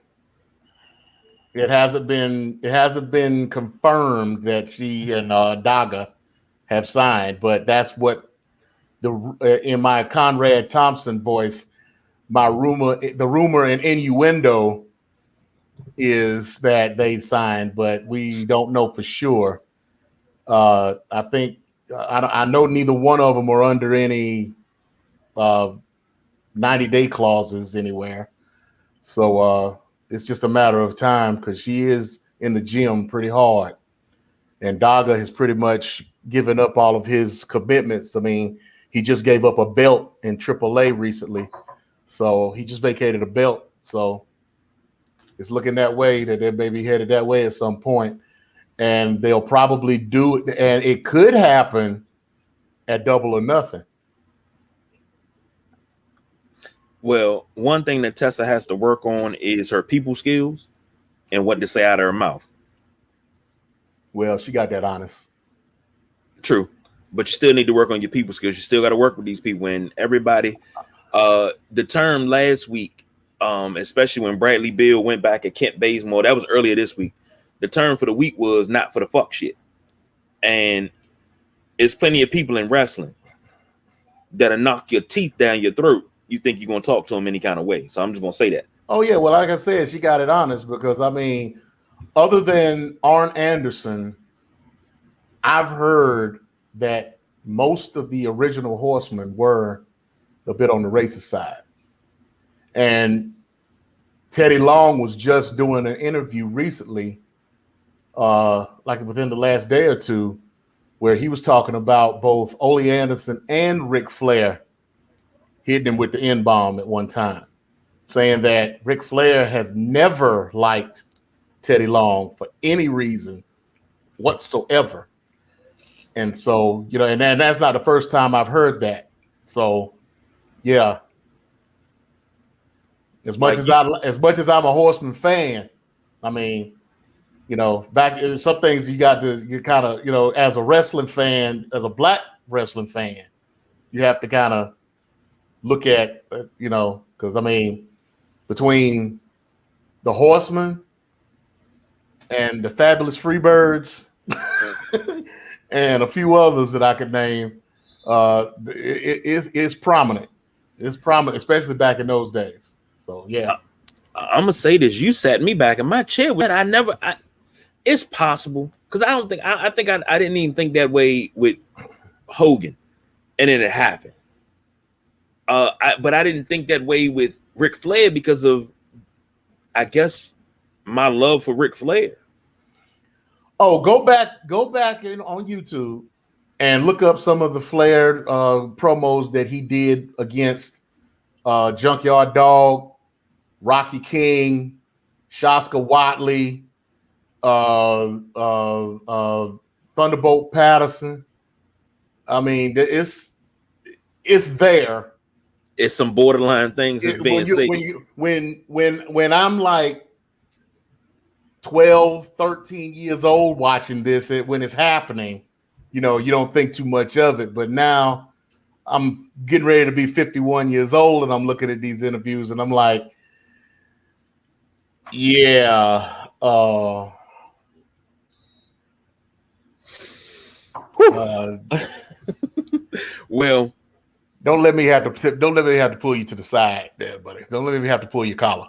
It hasn't been confirmed that she and Daga have signed, but that's what in my Conrad Thompson voice, the rumor and innuendo is that they signed, but we don't know for sure. I think I know neither one of them are under any 90-day clauses anywhere. So it's just a matter of time, because she is in the gym pretty hard. And Daga has pretty much given up all of his commitments. I mean, he just gave up a belt in AAA recently. So he just vacated a belt. So it's looking that way, that they may be headed that way at some point. And they'll probably do it. And it could happen at Double or Nothing. Well, one thing that Tessa has to work on is her people skills and what to say out of her mouth. Well, she got that honest. True. But you still need to work on your people skills. You still got to work with these people. And everybody, the term last week, especially when Bradley Beal went back at Kent Bazemore, that was earlier this week. The term for the week was not for the fuck shit. And there's plenty of people in wrestling that'll knock your teeth down your throat. You think you're going to talk to them any kind of way. So I'm just going to say that. Oh yeah, well, like I said, she got it honest because I mean, other than Arn Anderson, I've heard that most of the original Horsemen were a bit on the racist side, and Teddy Long was just doing an interview recently, like within the last day or two, where he was talking about both Ole Anderson and Ric Flair hitting him with the N-bomb at one time, saying that Ric Flair has never liked Teddy Long for any reason whatsoever. And so, and that's not the first time I've heard that. So, yeah. As much as I'm a Horseman fan, I mean, back some things you kind of, as a wrestling fan, as a black wrestling fan, you have to kind of look at, because I mean, between the Horsemen and the Fabulous Freebirds and a few others that I could name, it's prominent. It's prominent, especially back in those days. So yeah. I'm gonna say this. You sat me back in my chair with it's possible because I think I didn't even think that way with Hogan, and then it happened. But I didn't think that way with Ric Flair because of, I guess, my love for Ric Flair. Oh, go back on YouTube and look up some of the Flair promos that he did against Junkyard Dog, Rocky King, Shaska Watley, Thunderbolt Patterson. I mean, it's there. It's some borderline things that's being said. When I'm like 12, 13 years old watching this, when it's happening, you don't think too much of it. But now I'm getting ready to be 51 years old and I'm looking at these interviews and I'm like, yeah. Well, don't let me have to pull you to the side there, buddy. Don't let me have to pull your collar.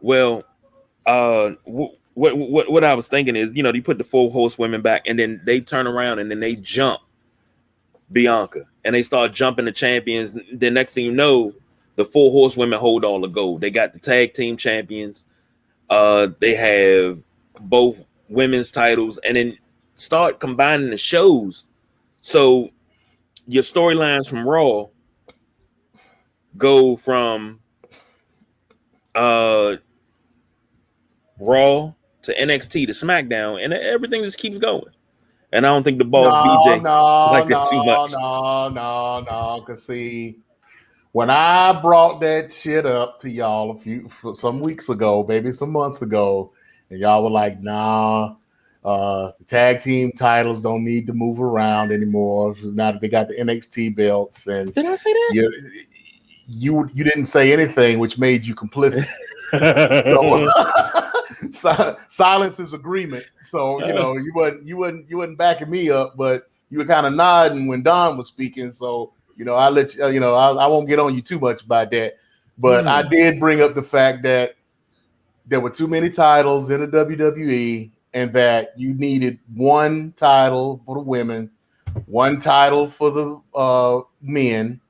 Well, what I was thinking is, you put the 4 horsewomen back and then they turn around and then they jump Bianca and they start jumping the champions. The next thing you know, the 4 horsewomen hold all the gold. They got the tag team champions. They have both women's titles and then start combining the shows. So your storylines from Raw go from Raw to NXT to SmackDown, and everything just keeps going. And I don't think the boss BJ like it too much. No. Cause see, when I brought that shit up to y'all some weeks ago, maybe some months ago, and y'all were like, nah, the tag team titles don't need to move around anymore. Now that they got the NXT belts, and did I say that? You didn't say anything, which made you complicit. So silence is agreement. So you wasn't backing me up, but you were kind of nodding when Don was speaking. So I let you. I won't get on you too much about that. But I did bring up the fact that there were too many titles in the WWE, and that you needed one title for the women, one title for the men,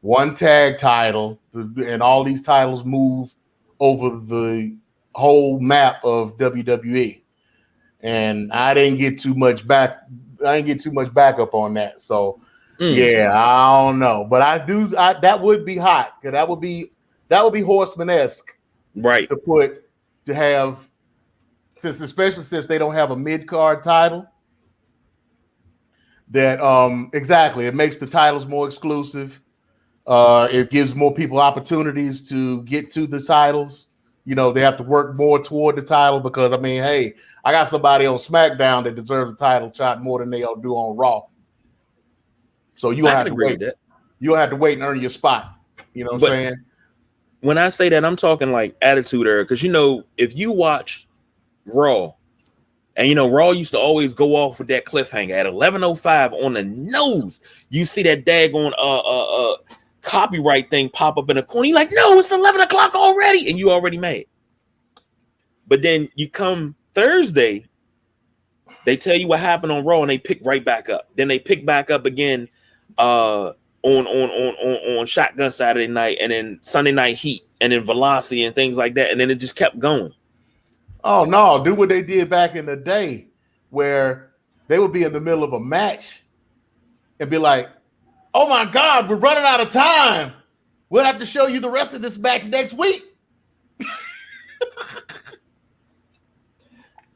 one tag title, and all these titles move over the whole map of WWE. And I didn't get too much backup on that. So yeah, I don't know. But that would be hot, because that would be Horseman-esque. Right. To have, especially since they don't have a mid-card title, that exactly, it makes the titles more exclusive. It gives more people opportunities to get to the titles. They have to work more toward the title, because I mean, hey, I got somebody on SmackDown that deserves a title shot more than they'll do on Raw. So you have to wait. You'll have to wait and earn your spot. You know what I'm saying? When I say that, I'm talking like Attitude Era, because if you watch Raw, and Raw used to always go off with that cliffhanger at 11:05 on the nose. You see that daggone copyright thing pop up in the corner. You're like, no, it's 11 o'clock already, and you already mad. But then you come Thursday, they tell you what happened on Raw, and they pick right back up. Then they pick back up again on Shotgun Saturday night, and then Sunday Night Heat, and then Velocity and things like that, and then it just kept going. Oh no, do what they did back in the day, where they would be in the middle of a match and be like, "Oh my God, we're running out of time. We'll have to show you the rest of this match next week."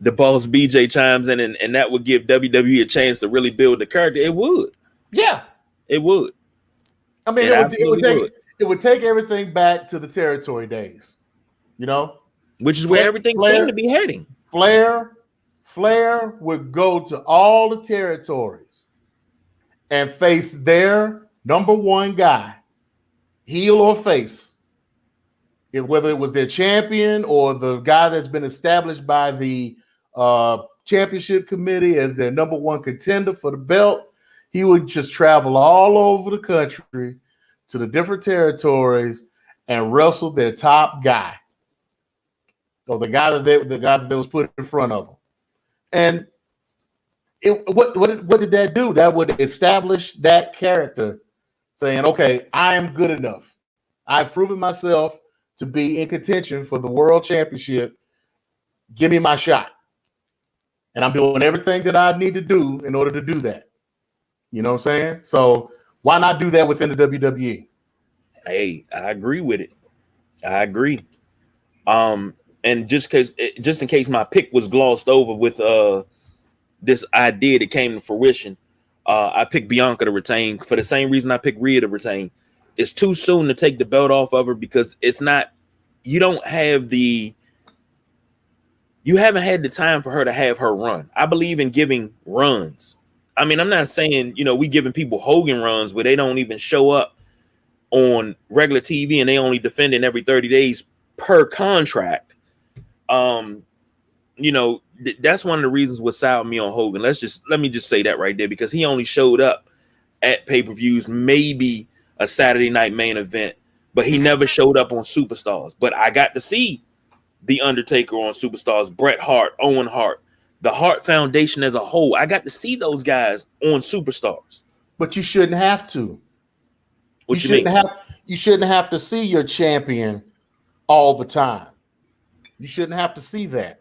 The boss BJ chimes in, and that would give WWE a chance to really build the character. It would. Yeah. It would. I mean, it would take everything back to the territory days, you know? Which is where everything seemed to be heading. Flair would go to all the territories and face their number one guy, heel or face, whether it was their champion or the guy that's been established by the championship committee as their number one contender for the belt. He would just travel all over the country to the different territories and wrestle their top guy, or the guy that was put in front of them. And what did that do? That would establish that character, saying, "Okay, I am good enough. I've proven myself to be in contention for the world championship. Give me my shot." And I'm doing everything that I need to do in order to do that. You know what I'm saying? So why not do that within the WWE? Hey, I agree with it. I agree. And just in case my pick was glossed over with this idea that came to fruition, I picked Bianca to retain for the same reason I picked Rhea to retain. It's too soon to take the belt off of her because it's not. You haven't had the time for her to have her run. I believe in giving runs. I mean, I'm not saying, we giving people Hogan runs where they don't even show up on regular TV and they only defending every 30 days per contract. That's one of the reasons what soured me on Hogan. Let me just say that right there, because he only showed up at pay-per-views, maybe a Saturday night main event, but he never showed up on Superstars. But I got to see The Undertaker on Superstars, Bret Hart, Owen Hart, the Hart Foundation as a whole. I got to see those guys on Superstars. But you shouldn't have to. You shouldn't have to see your champion all the time. You shouldn't have to see that.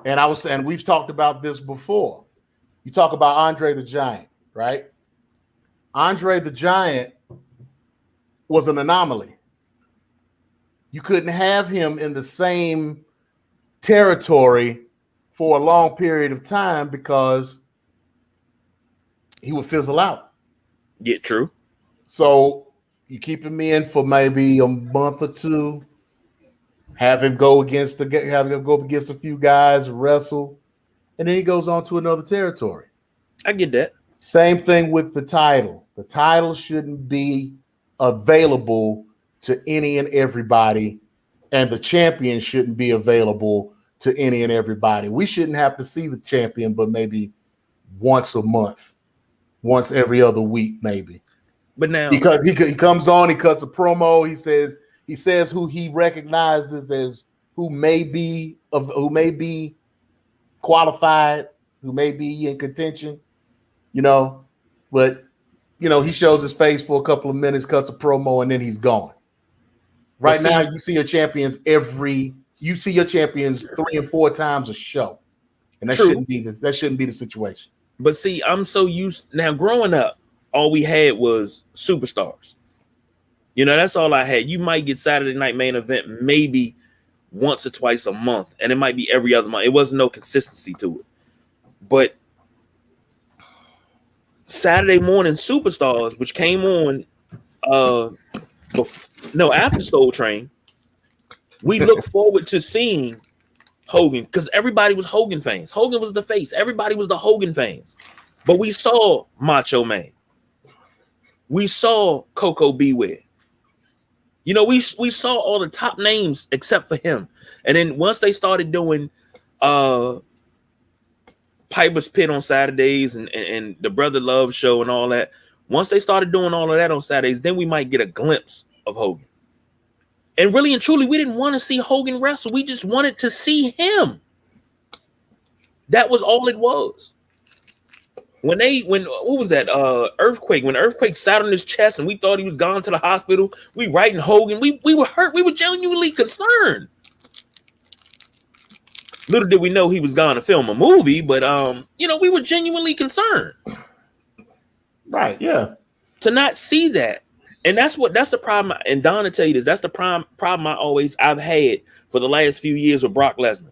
And we've talked about this before. You talk about Andre the Giant, right? Andre the Giant was an anomaly. You couldn't have him in the same territory for a long period of time because he would fizzle out. Yeah, true. So you keep him in for maybe a month or two, have him go against a few guys, wrestle, and then he goes on to another territory. I get that. Same thing with the title. The title shouldn't be available to any and everybody, and the champion shouldn't be available to any and everybody. We shouldn't have to see the champion, but maybe once a month, once every other week, maybe. But now, because he comes on, he cuts a promo, he says who he recognizes as who may be qualified, who may be in contention, but he shows his face for a couple of minutes, cuts a promo, and then he's gone. Right now, you see your champions 3 and 4 times a show, and that shouldn't be the situation. But see, I'm so used now. Growing up, all we had was Superstars. That's all I had. You might get Saturday night main event maybe once or twice a month, and it might be every other month. It wasn't no consistency to it. But Saturday morning Superstars, which came on after Soul Train, we look forward to seeing Hogan because everybody was Hogan fans. Hogan was the face. Everybody was the Hogan fans. But we saw Macho Man. We saw Coco Beware. We saw all the top names except for him. And then once they started doing Piper's Pit on Saturdays and the Brother Love show and all that, Once they started doing all of that on Saturdays, then we might get a glimpse of Hogan. And really and truly, we didn't want to see Hogan wrestle. We just wanted to see him. That was all it was. When what was that? Earthquake. When Earthquake sat on his chest and we thought he was gone to the hospital, we writing Hogan. We were hurt. We were genuinely concerned. Little did we know he was going to film a movie, but we were genuinely concerned. Right, yeah. To not see that. And that's the problem. And Don will tell you this, that's the problem I've had for the last few years with Brock Lesnar.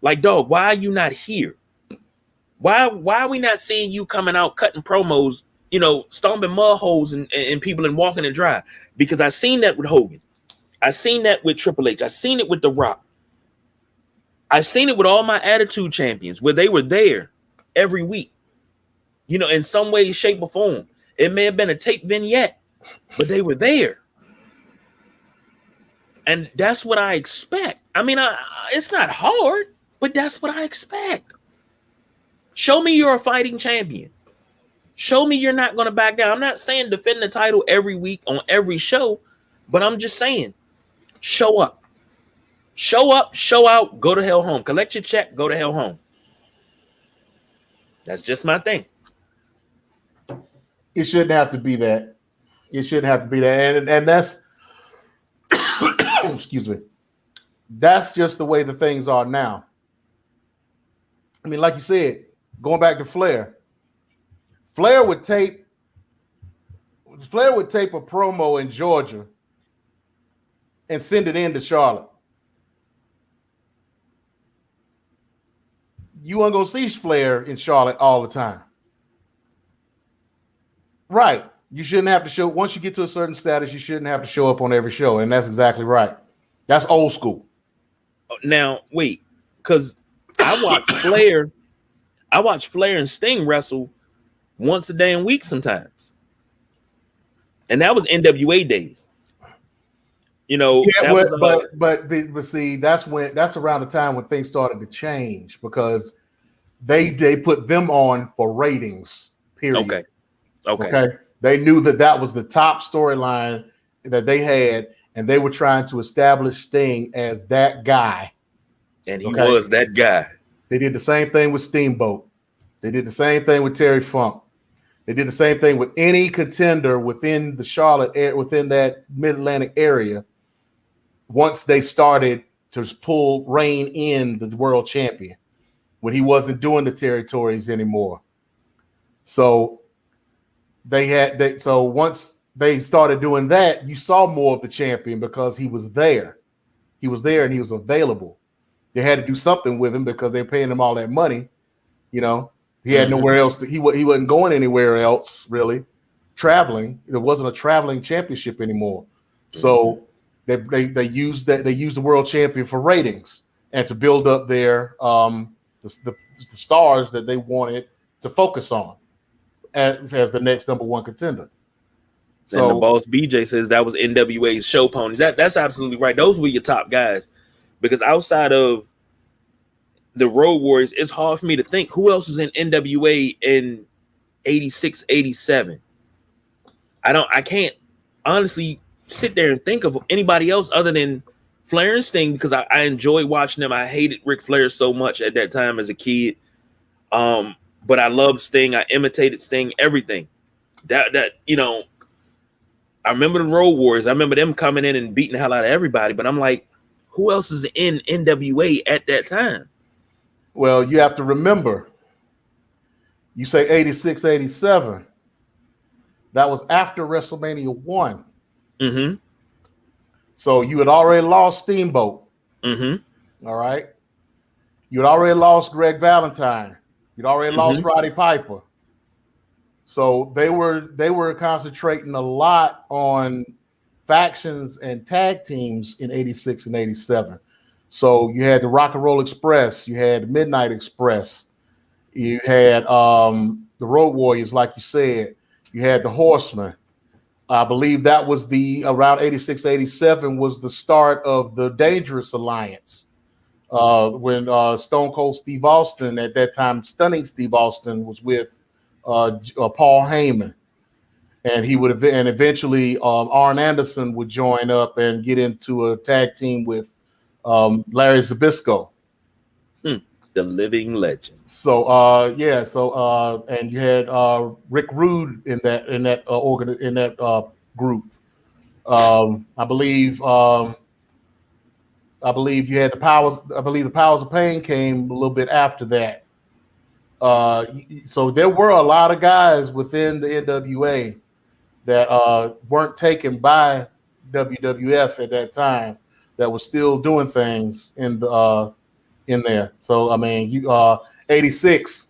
Like, dog, why are you not here? Why are we not seeing you coming out cutting promos, stomping mud holes and people and walking and dry? Because I seen that with Hogan. I seen that with Triple H. I seen it with The Rock. I seen it with all my Attitude Champions where they were there every week, in some way, shape, or form. It may have been a tape vignette, but they were there. And that's what I expect. I mean, it's not hard, but that's what I expect. Show me you're a fighting champion. Show me you're not going to back down. I'm not saying defend the title every week on every show, but I'm just saying show up. Show up, show out, go to hell home. Collect your check, go to hell home. That's just my thing. It shouldn't have to be that. It shouldn't have to be that. And that's, excuse me, that's just the way the things are now. I mean, like you said, going back to Flair would tape a promo in Georgia and send it into Charlotte. You weren't going to see Flair in Charlotte all the time. Right. You shouldn't have to show, once you get to a certain status, you shouldn't have to show up on every show. And that's exactly right. That's old school. Now, wait, because I watch Flair and Sting wrestle once a damn week sometimes. And that was NWA days. But see, that's around the time when things started to change because they put them on for ratings, period. Okay. They knew that was the top storyline that they had, and they were trying to establish Sting as that guy. And he was that guy. They did the same thing with Steamboat. They did the same thing with Terry Funk. They did the same thing with any contender within the Charlotte area, within that Mid-Atlantic area. Once they started to rein in the world champion, when he wasn't doing the territories anymore. So once they started doing that, you saw more of the champion because he was there. He was there and he was available. They had to do something with him because they're paying him all that money. He had nowhere else he wasn't going anywhere else really traveling. There wasn't a traveling championship anymore. So they used the world champion for ratings and to build up their the stars that they wanted to focus on as the next number one contender. So, and the boss BJ says that was NWA's show ponies. That's absolutely right. Those were your top guys. Because outside of the Road Warriors, it's hard for me to think who else was in NWA in 86, 87. I can't honestly sit there and think of anybody else other than Flair and Sting because I enjoyed watching them. I hated Ric Flair so much at that time as a kid. But I loved Sting. I imitated Sting, everything. I remember the Road Warriors. I remember them coming in and beating the hell out of everybody. But I'm like, who else is in NWA at that time? Well, you have to remember, you say 86, 87. That was after WrestleMania 1. Mm-hmm. So you had already lost Steamboat. Mm-hmm. All right. You had already lost Greg Valentine. You'd already lost Roddy Piper. So they were concentrating a lot on factions and tag teams in 86 and 87. So you had the Rock and Roll Express, you had the Midnight Express, you had the Road Warriors, like you said, you had the Horsemen. I believe that was around 86, 87 was the start of the Dangerous Alliance. When Stone Cold Steve Austin, at that time, Stunning Steve Austin, was with Paul Heyman. and he would have, and eventually Arn Anderson would join up and get into a tag team with Larry Zbyszko. The living legend. So and you had Rick Rude in that group. I believe you had the Powers. I believe the Powers of Pain came a little bit after that. So there were a lot of guys within the NWA that weren't taken by WWF at that time that were still doing things in there. So I mean, 86.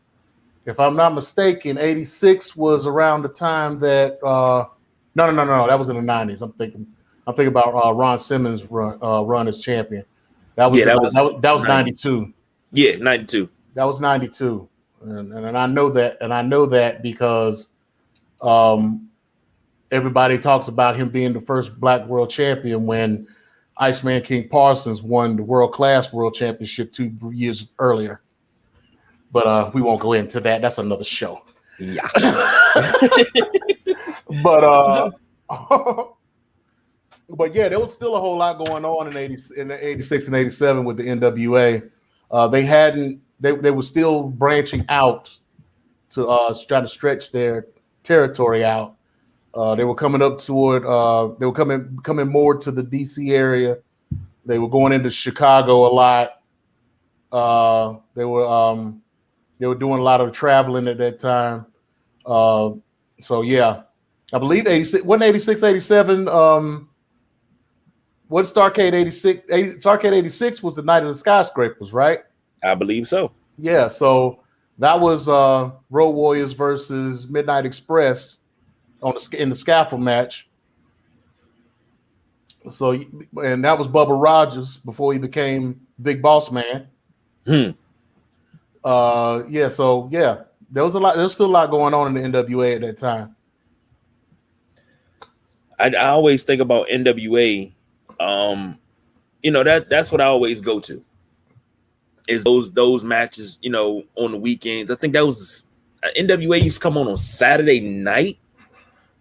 If I'm not mistaken, 86 was around the time that no, that was in the 90s. I'm thinking about Ron Simmons' run as champion. That was 92. Yeah, 92. That was 92. And I know that because everybody talks about him being the first Black world champion when Iceman King Parsons won the World Class World Championship 2 years earlier. But we won't go into that. That's another show. Yeah. But yeah, there was still a whole lot going on in 86 and 87 with the NWA. They were still branching out to try to stretch their territory out. They were coming up toward. They were coming more to the DC area. They were going into Chicago a lot. They were doing a lot of traveling at that time. So yeah, I believe 86. Wasn't 86, 87? What Starrcade 86? Starrcade 86 was the Night of the Skyscrapers, right? I believe so. Yeah. So that was Road Warriors versus Midnight Express in the Scaffold match. So, and that was Bubba Rogers before he became Big Boss Man. Yeah. So yeah, there was still a lot going on in the NWA at that time. I always think about NWA. That's what I always go to. Is those matches, on the weekends. I think that was NWA used to come on Saturday night.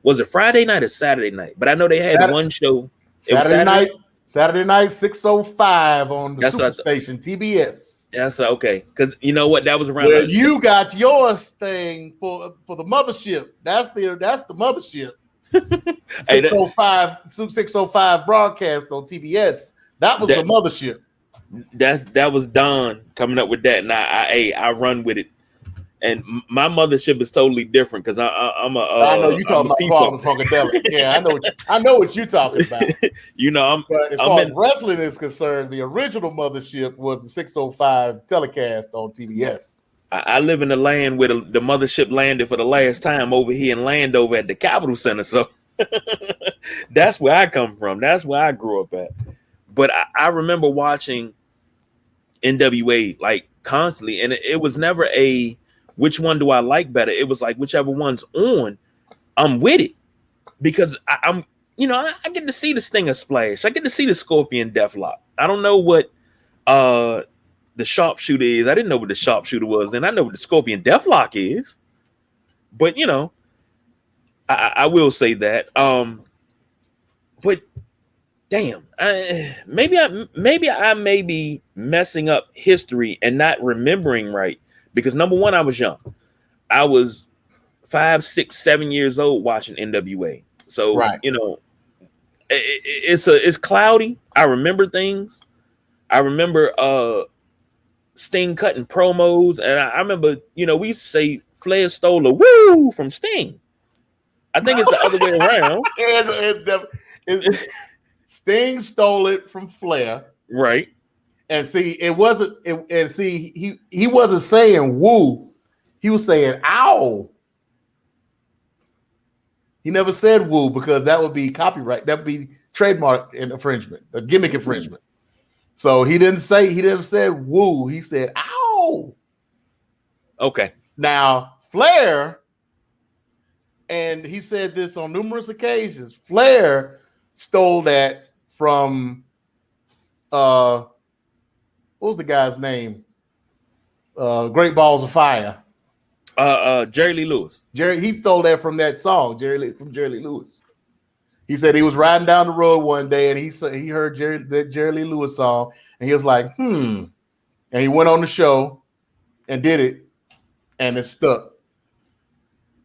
Was it Friday night or Saturday night? But I know they had one show. Saturday night, 6:05 on the Superstation, TBS. That's okay. Because you know what? That was around. Well, you got yours thing for the mothership. That's the mothership. 6:05 broadcast on TBS. That was the mothership. That was Don coming up with that, and I run with it. And my mothership is totally different because I know you talking about Father Funkadelic. Yeah, I know what you're talking about. But as far as wrestling is concerned, the original mothership was the 6:05 telecast on TBS. I live in the land where the mothership landed for the last time over here in Landover at the Capitol Center. So that's where I come from. That's where I grew up at. But I remember watching NWA like constantly, and it was never a which one do I like better. It was like whichever one's on, I'm with it because I get to see the Stinger Splash. I get to see the Scorpion Deathlock. I don't know what the sharpshooter is. I didn't know what the sharpshooter was. Then I know what the Scorpion Deathlock is. But I will say that. But damn, maybe I may be messing up history and not remembering right. Because number one, I was young. I was 5, 6, 7 years old watching NWA. So right. It's cloudy. I remember things. I remember Sting cutting promos, and I remember we used to say Flair stole a woo from Sting. I think it's the other way around. Sting stole it from Flair, right? And see, he wasn't saying woo, he was saying ow. He never said woo because that would be copyright, that would be trademark infringement, a gimmick infringement. So he didn't say woo, he said ow. Okay. Now Flair, and he said this on numerous occasions, Flair stole that from what was the guy's name? Great Balls of Fire. Jerry Lee Lewis. He stole that from that song, Jerry Lee Lewis. He said he was riding down the road one day and he heard that Jerry Lee Lewis song and he was like, and he went on the show and did it and it stuck.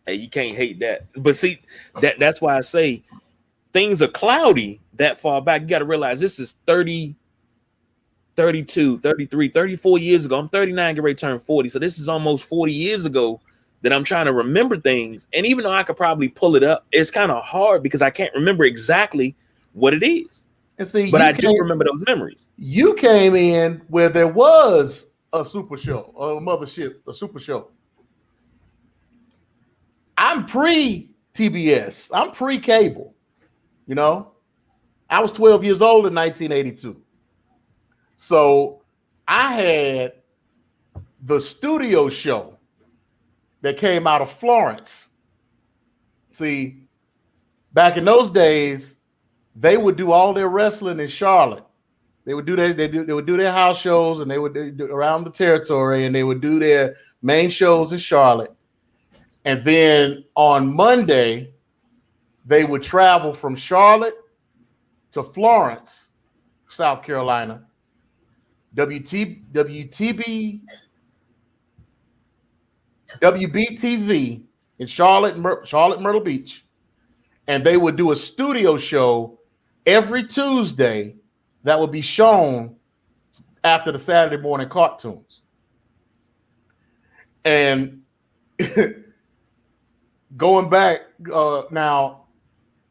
Hey, you can't hate that. But see, that's why I say things are cloudy that far back. You got to realize this is 30, 32, 33, 34 years ago. I'm 39, get ready to turn 40. So this is almost 40 years ago that I'm trying to remember things. And even though I could probably pull it up, it's kind of hard because I can't remember exactly what it is. And see, but I do remember those memories. You came in where there was a super show, a mothership, a super show. I'm pre-TBS. I'm pre-cable. You know, I was 12 years old in 1982. So I had the studio show that came out of Florence. See, back in those days, they would do all their wrestling in Charlotte. They would do their house shows and they would do around the territory and they would do their main shows in Charlotte. And then on Monday, they would travel from Charlotte to Florence, South Carolina, WBTV in Charlotte, Myrtle Beach. And they would do a studio show every Tuesday that would be shown after the Saturday morning cartoons. And going back now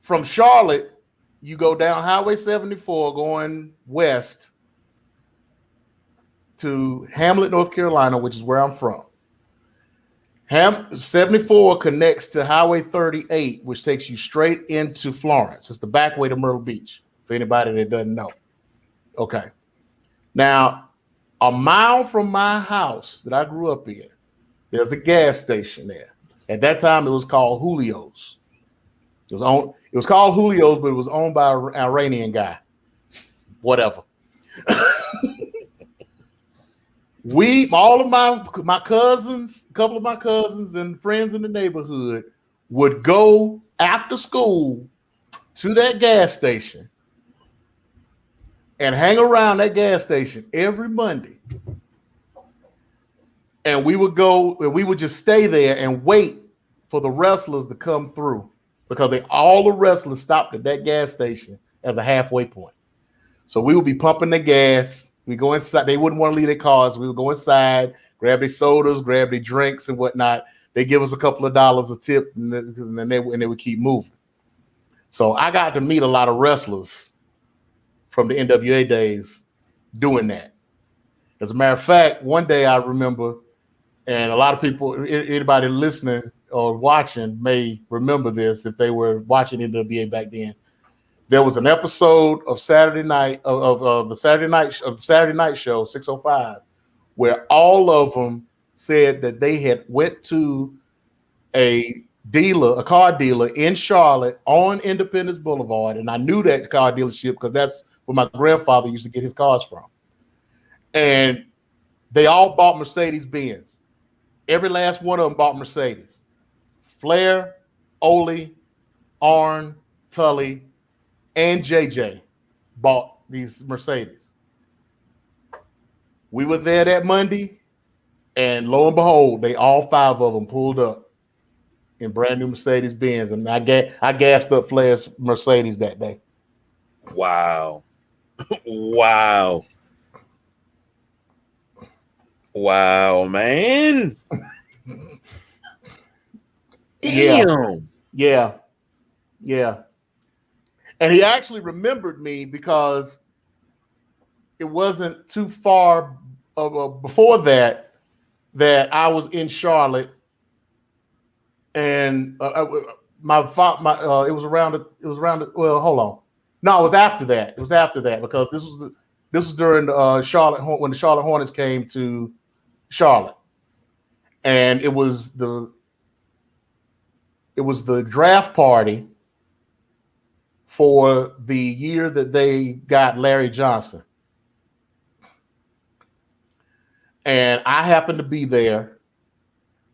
from Charlotte, you go down Highway 74 going west to Hamlet, North Carolina, which is where I'm from. 74 connects to Highway 38, which takes you straight into Florence. It's the back way to Myrtle Beach, for anybody that doesn't know. Okay. Now, a mile from my house that I grew up in, there's a gas station there. At that time, it was called Julio's. It was called Julio's, but it was owned by an Iranian guy. Whatever. All of my cousins, a couple of my cousins and friends in the neighborhood would go after school to that gas station and hang around that gas station every Monday. And we would just stay there and wait for the wrestlers to come through because all the wrestlers stopped at that gas station as a halfway point. So we would be pumping the gas. We go inside. They wouldn't want to leave their cars. We would go inside, grab their sodas, grab their drinks and whatnot. They give us a couple of dollars a tip, and then they would keep moving. So I got to meet a lot of wrestlers from the NWA days doing that. As a matter of fact, one day I remember, and a lot of people, anybody listening or watching may remember this if they were watching NWA back then. There was an episode of Saturday night of the Saturday night show 605, where all of them said that they had went to a car dealer in Charlotte on Independence Boulevard, and I knew that car dealership because that's where my grandfather used to get his cars from. And they all bought Mercedes-Benz. Every last one of them bought Mercedes. Flair, Ole, Arn, Tully, and JJ bought these Mercedes. We were there that Monday, and lo and behold, all five of them pulled up in brand new Mercedes-Benz, and I gassed up Flair's Mercedes that day. Wow. Wow. Wow, man. Damn. Yeah. And he actually remembered me because it wasn't too far before that I was in Charlotte, and it was around. Well, hold on. No, it was after that. It was after that because this was during Charlotte when the Charlotte Hornets came to Charlotte, and it was the draft party for the year that they got Larry Johnson. And I happened to be there.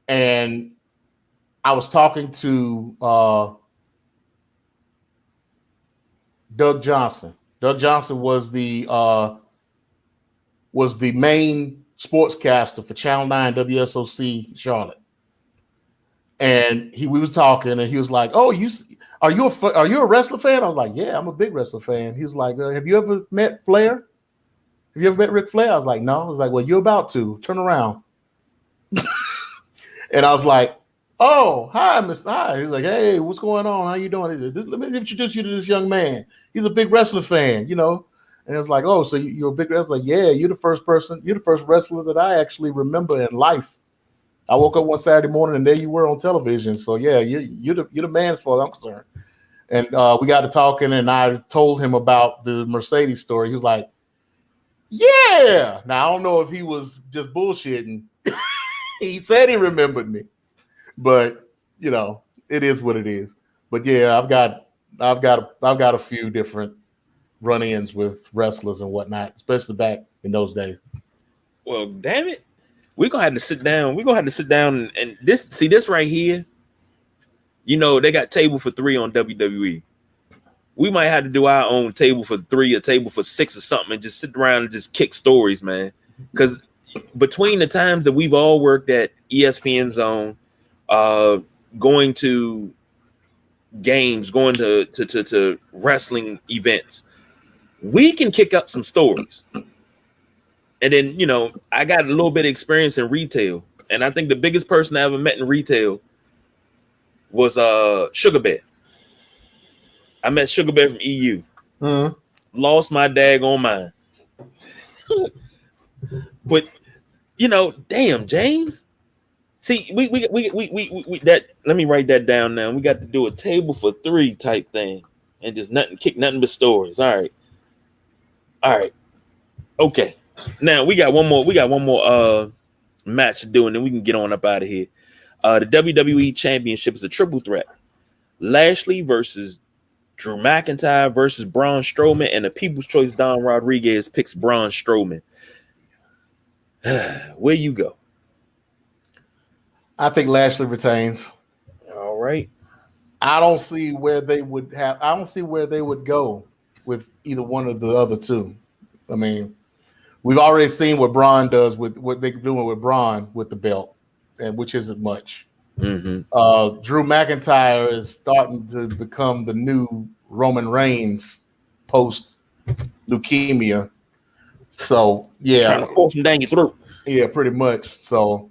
And I was talking to Doug Johnson. Doug Johnson was the main sportscaster for Channel 9 WSOC Charlotte. And we was talking, and he was like, "Oh, are you a wrestler fan?" I was like, "Yeah, I'm a big wrestler fan." He was like, "Have you ever met Flair? Have you ever met Ric Flair?" I was like, "No." I was like, "Well, you're about to. Turn around." And I was like, "Oh, hi, Mr. Hi." He was like, "Hey, what's going on? How you doing?" He said, "Let me introduce you to this young man. He's a big wrestler fan, you know." And I was like, "Oh, so you're a big wrestler?" Like, "Yeah, you're the first wrestler that I actually remember in life. I woke up one Saturday morning and there you were on television. So yeah, you're the man as far as I'm concerned." And we got to talking, and I told him about the Mercedes story. He was like, "Yeah." Now I don't know if he was just bullshitting. He said he remembered me, but you know, it is what it is. But yeah, I've got a few different run-ins with wrestlers and whatnot, especially back in those days. Well, damn it. We're gonna have to sit down. We're gonna have to sit down and this right here. You know, they got table for 3 on WWE. We might have to do our own table for 3, a table for 6 or something, and just sit around and just kick stories, man. Because between the times that we've all worked at ESPN Zone, going to games, going to wrestling events, we can kick up some stories. And then, you know, I got a little bit of experience in retail. And I think the biggest person I ever met in retail was Sugar Bear. I met Sugar Bear from EU. Lost my daggone mind. But, you know, damn, James. See, we that, let me write that down now. We got to do a table for 3 type thing and just kick nothing but stories. All right. Okay. Now we got one more match to do, and then we can get on up out of here. The WWE Championship is a triple threat. Lashley versus Drew McIntyre versus Braun Strowman, and the People's Choice Don Rodriguez picks Braun Strowman. Where you go? I think Lashley retains. All right. I don't see where they would go with either one of the other two. I mean, we've already seen what Braun does with what they're doing with Braun with the belt, and which isn't much. Mm-hmm. Drew McIntyre is starting to become the new Roman Reigns post leukemia. So yeah, trying to force him down your throat. Yeah, pretty much. So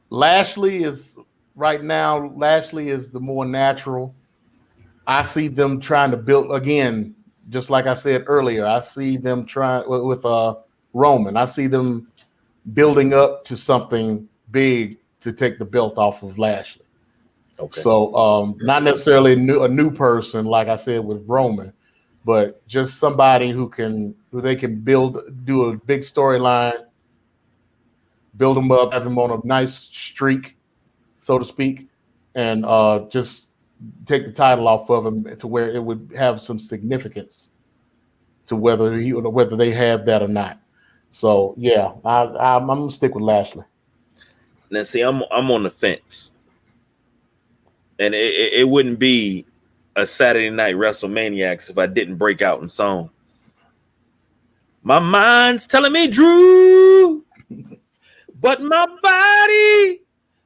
Lashley is the more natural. I see them trying to build again, just like I said earlier. I see them trying with Roman. I see them building up to something big to take the belt off of Lashley. Okay. So not necessarily a new person, like I said with Roman, but just somebody who they can do a big storyline, build them up, have them on a nice streak, so to speak, and just take the title off of him to where it would have some significance to whether they have that or not. So yeah, I'm gonna stick with Lashley. Now see, I'm on the fence, and it wouldn't be a Saturday night WrestleManiacs if I didn't break out in song. My mind's telling me Drew, but my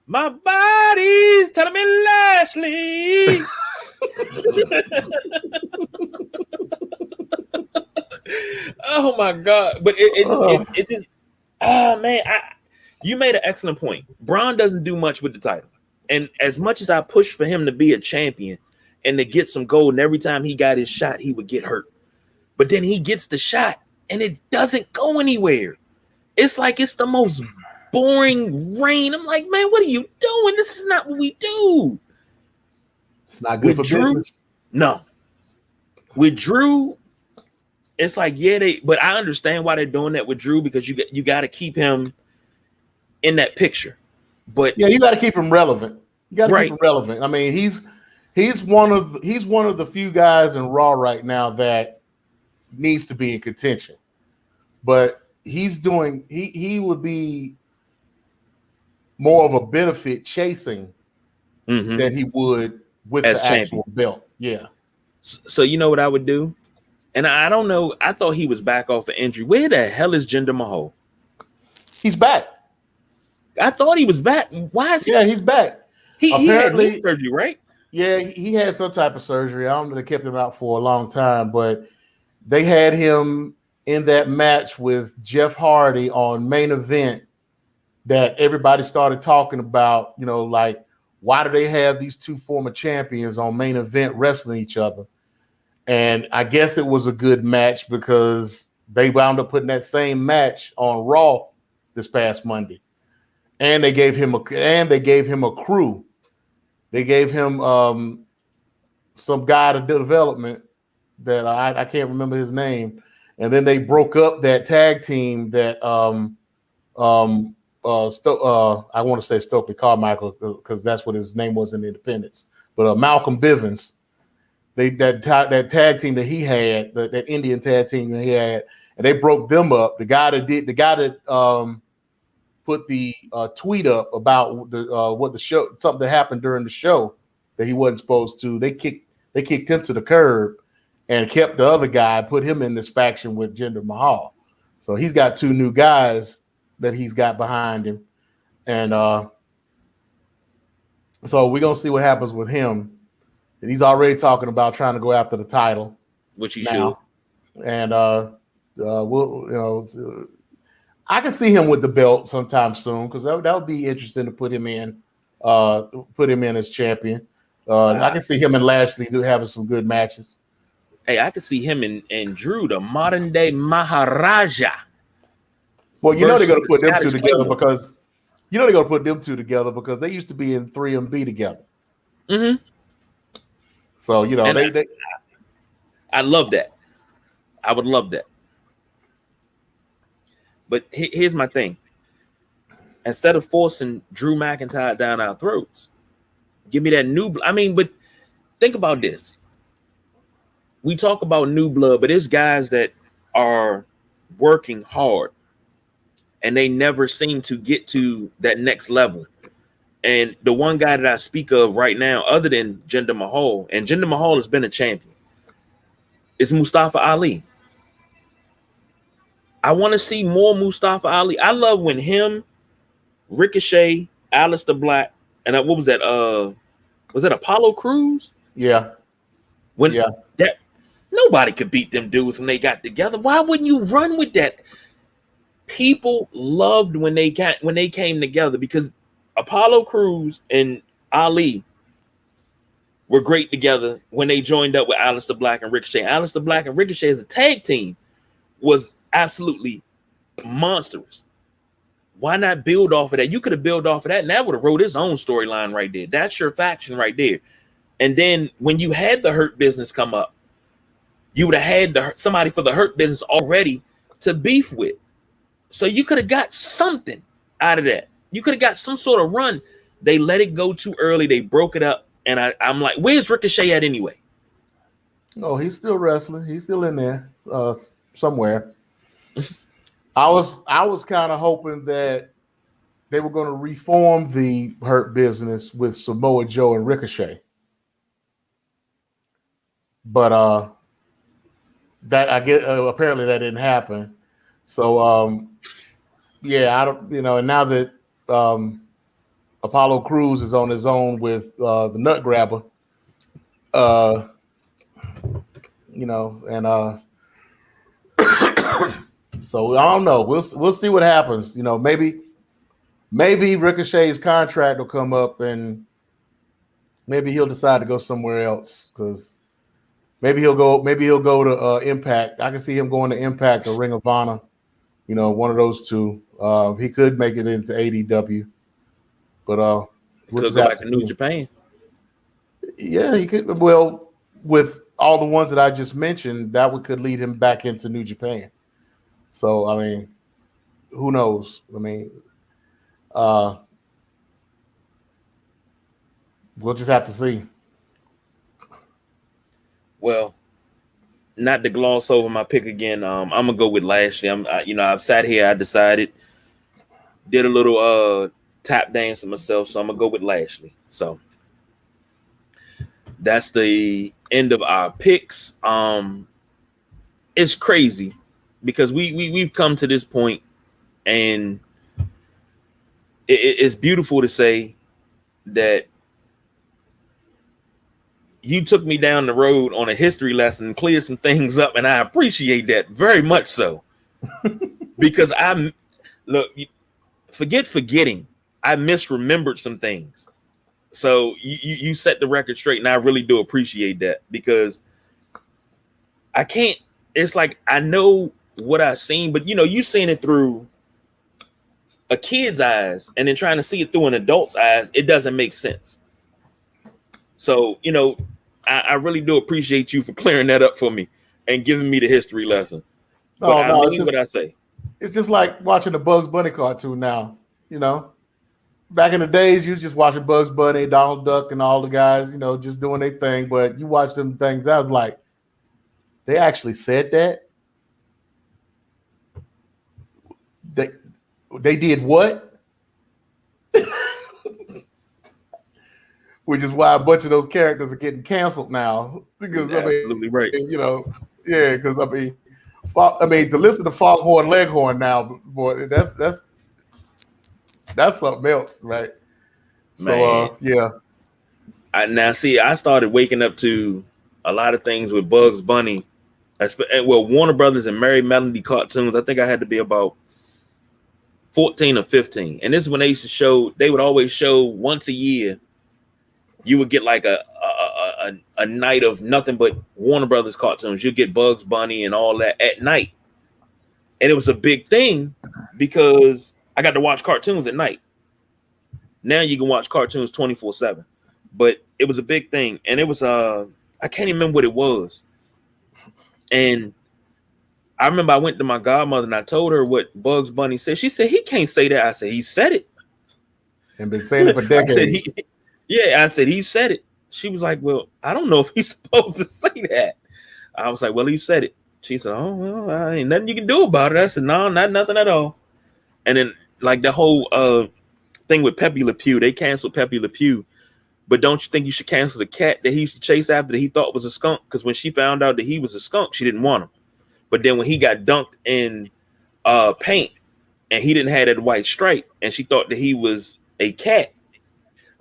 body's telling me Lashley. Oh my God! But it just man, you made an excellent point. Braun doesn't do much with the title, and as much as I pushed for him to be a champion and to get some gold, and every time he got his shot, he would get hurt. But then he gets the shot, and it doesn't go anywhere. It's like it's the most boring reign. I'm like, man, what are you doing? This is not what we do. It's not good for business. No. With Drew, it's like, but I understand why they're doing that with Drew, because you got to keep him in that picture. But yeah, you got to keep him relevant. You got to keep him relevant. I mean, he's one of the few guys in Raw right now that needs to be in contention. But he would be more of a benefit chasing Mm-hmm. than he would with As the actual belt. Yeah. So you know what I would do? And I don't know. I thought he was back off an injury. Where the hell is Jinder Mahal? He's back. I thought he was back. Why is he? Yeah, he's back. He had Apparently, knee surgery, right? Yeah, he had some type of surgery. I don't know. They kept him out for a long time, but they had him in that match with Jeff Hardy on Main Event that everybody started talking about, you know, like, why do they have these two former champions on Main Event wrestling each other? And I guess it was a good match because they wound up putting that same match on Raw this past Monday. And they gave him a crew. They gave him some guy to do development that I can't remember his name. And then they broke up that tag team that I want to say Stokely Carmichael because that's what his name was in Independence. But Malcolm Bivens, that tag team that he had, that Indian tag team that he had, and they broke them up. The guy that put the tweet up about what the show, something that happened during the show that he wasn't supposed to. They kicked him to the curb and kept the other guy, put him in this faction with Jinder Mahal. So he's got two new guys that he's got behind him. And so we're going to see what happens with him. And he's already talking about trying to go after the title. Which he should. And I can see him with the belt sometime soon because that would be interesting to put him in as champion. I can see him and Lashley having some good matches. Hey, I can see him and Drew, the modern day Maharaja. Well, you know they're going to put them two together because they used to be in 3MB together. Mm-hmm. So you know I love that. I would love that. But here's my thing. Instead of forcing Drew McIntyre down our throats, give me that new blood. I mean, but think about this. We talk about new blood, but it's guys that are working hard and they never seem to get to that next level. And the one guy that I speak of right now, other than Jinder Mahal, and Jinder Mahal has been a champion, is Mustafa Ali. I want to see more Mustafa Ali. I love when him, Ricochet, Aleister Black, and what was that? Was it Apollo Crews? Yeah. That nobody could beat them dudes when they got together. Why wouldn't you run with that? People loved when they came together because Apollo Crews and Ali were great together when they joined up with Aleister Black and Ricochet. Aleister Black and Ricochet as a tag team was absolutely monstrous. Why not build off of that? You could have built off of that, and that would have wrote his own storyline right there. That's your faction right there. And then when you had the Hurt Business come up, you would have had somebody for the Hurt Business already to beef with. So you could have got something out of that. You could have got some sort of run. They let it go too early. They broke it up. And I'm like, where's Ricochet at anyway? Oh, he's still wrestling. He's still in there somewhere. I was kind of hoping that they were going to reform the Hurt Business with Samoa Joe and Ricochet. But that I get apparently that didn't happen. So yeah, I don't, and now that Apollo Crews is on his own with the Nut Grabber, and so I don't know. We'll see what happens. Maybe Ricochet's contract will come up and maybe he'll decide to go somewhere else because maybe he'll go to Impact. I can see him going to Impact or Ring of Honor. One of those two. He could make it into AEW, but we'll could go back to New Japan. Yeah, he could. Well, with all the ones that I just mentioned, could lead him back into New Japan. So I mean, who knows? I mean, we'll just have to see. Well, not to gloss over my pick again. I'm gonna go with Lashley. I've sat here. I decided, did a little tap dancing myself, so I'm gonna go with Lashley. So that's the end of our picks. It's crazy because we've come to this point, and it's beautiful to say that you took me down the road on a history lesson and cleared some things up, and I appreciate that very much so. Because forgetting, I misremembered some things. So you set the record straight, and I really do appreciate that, because I can't. It's like I know what I've seen, but you seen it through a kid's eyes, and then trying to see it through an adult's eyes, it doesn't make sense. So I really do appreciate you for clearing that up for me and giving me the history lesson. But I mean what I say. It's just like watching the Bugs Bunny cartoon now. Back in the days, you was just watching Bugs Bunny, Donald Duck, and all the guys, just doing their thing. But you watch them things, I was like, they actually said that? They did what? Which is why a bunch of those characters are getting canceled now. Because absolutely right. Because to listen to Foghorn Leghorn now, boy, that's something else, right? Man. So I started waking up to a lot of things with Bugs Bunny. Well, Warner Brothers and Merry Melody cartoons. I think I had to be about 14 or 15. And this is when they used to show, they would always show once a year. You would get like a night of nothing but Warner Brothers cartoons. You'd get Bugs Bunny and all that at night. And it was a big thing because I got to watch cartoons at night. Now you can watch cartoons 24/7. But it was a big thing. And it was I can't even remember what it was. And I remember I went to my godmother and I told her what Bugs Bunny said. She said, he can't say that. I said, he said it. And been saying it for decades. I said, he said it. She was like, well, I don't know if he's supposed to say that. I was like, well, he said it. She said, oh, well, ain't nothing you can do about it. I said, no, not nothing at all. And then like the whole thing with Pepe Le Pew, they canceled Pepe Le Pew. But don't you think you should cancel the cat that he used to chase after that he thought was a skunk? Because when she found out that he was a skunk, she didn't want him. But then when he got dunked in paint and he didn't have that white stripe and she thought that he was a cat,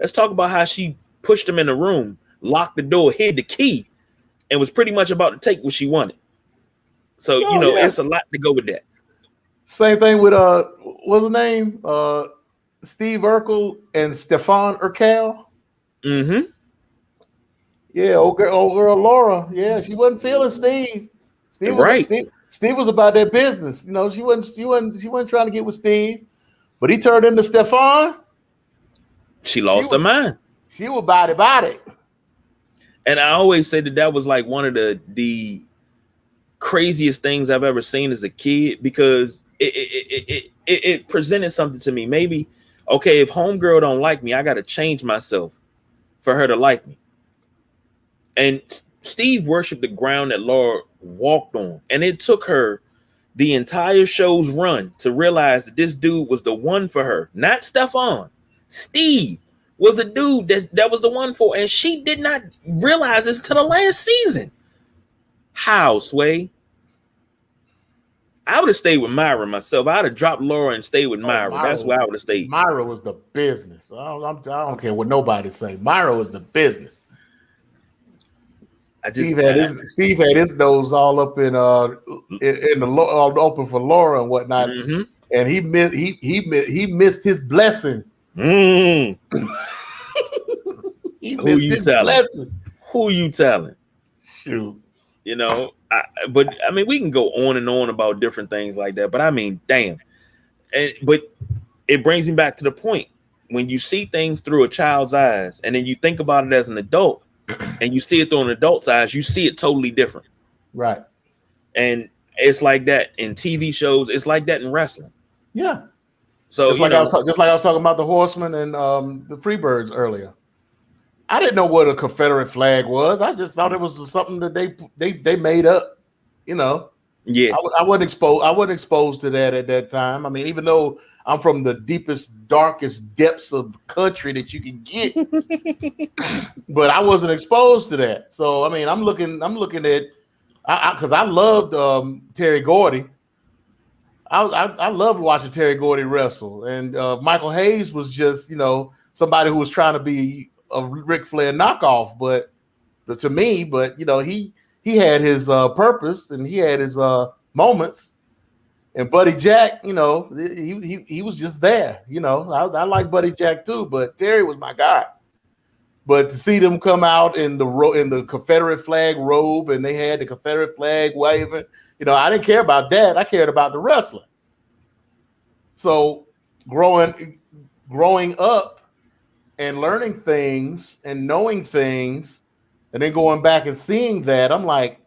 let's talk about how she pushed him in the room, locked the door, hid the key, and was pretty much about to take what she wanted. So, it's a lot to go with that. Same thing with, what's the name? Steve Urkel and Stefan Urkel. Mm-hmm. Yeah, old girl Laura. Yeah, she wasn't feeling Steve. Steve was about their business. She wasn't trying to get with Steve, but he turned into Stefan. She lost her mind. She was about it. And I always say that was like one of the craziest things I've ever seen as a kid, because it presented something to me. Maybe, okay, if homegirl don't like me, I got to change myself for her to like me. And Steve worshiped the ground that Laura walked on. And it took her the entire show's run to realize that this dude was the one for her, not Stefan. Steve was the dude that was the one for, and she did not realize this until the last season. How, Sway? I would have stayed with Myra myself. I'd have dropped Laura and stayed with Myra. That's where I would have stayed. Myra was the business. I don't care what nobody say. Myra was the business. Steve had his nose all up in the all open for Laura and whatnot, mm-hmm. and he missed his blessing. Mm. Who you telling? Shoot. But I mean, we can go on and on about different things like that. But I mean, damn. But it brings me back to the point. When you see things through a child's eyes, and then you think about it as an adult, and you see it through an adult's eyes, you see it totally different. Right. And it's like that in TV shows. It's like that in wrestling. Yeah. So just like I was talking about the Horsemen and the Freebirds earlier. I didn't know what a Confederate flag was. I just thought it was something that they made up, Yeah. I wasn't exposed to that at that time. I mean, even though I'm from the deepest, darkest depths of the country that you can get, but I wasn't exposed to that. So I mean, I'm looking at because I loved Terry Gordy. I loved watching Terry Gordy wrestle, and Michael Hayes was just somebody who was trying to be a Ric Flair knockoff, but to me, he had his purpose and he had his moments. And Buddy Jack, he was just there. I like Buddy Jack too, but Terry was my guy. But to see them come out in the Confederate flag robe and they had the Confederate flag waving, I didn't care about that. I cared about the wrestling. So growing up and learning things and knowing things, and then going back and seeing that, I'm like,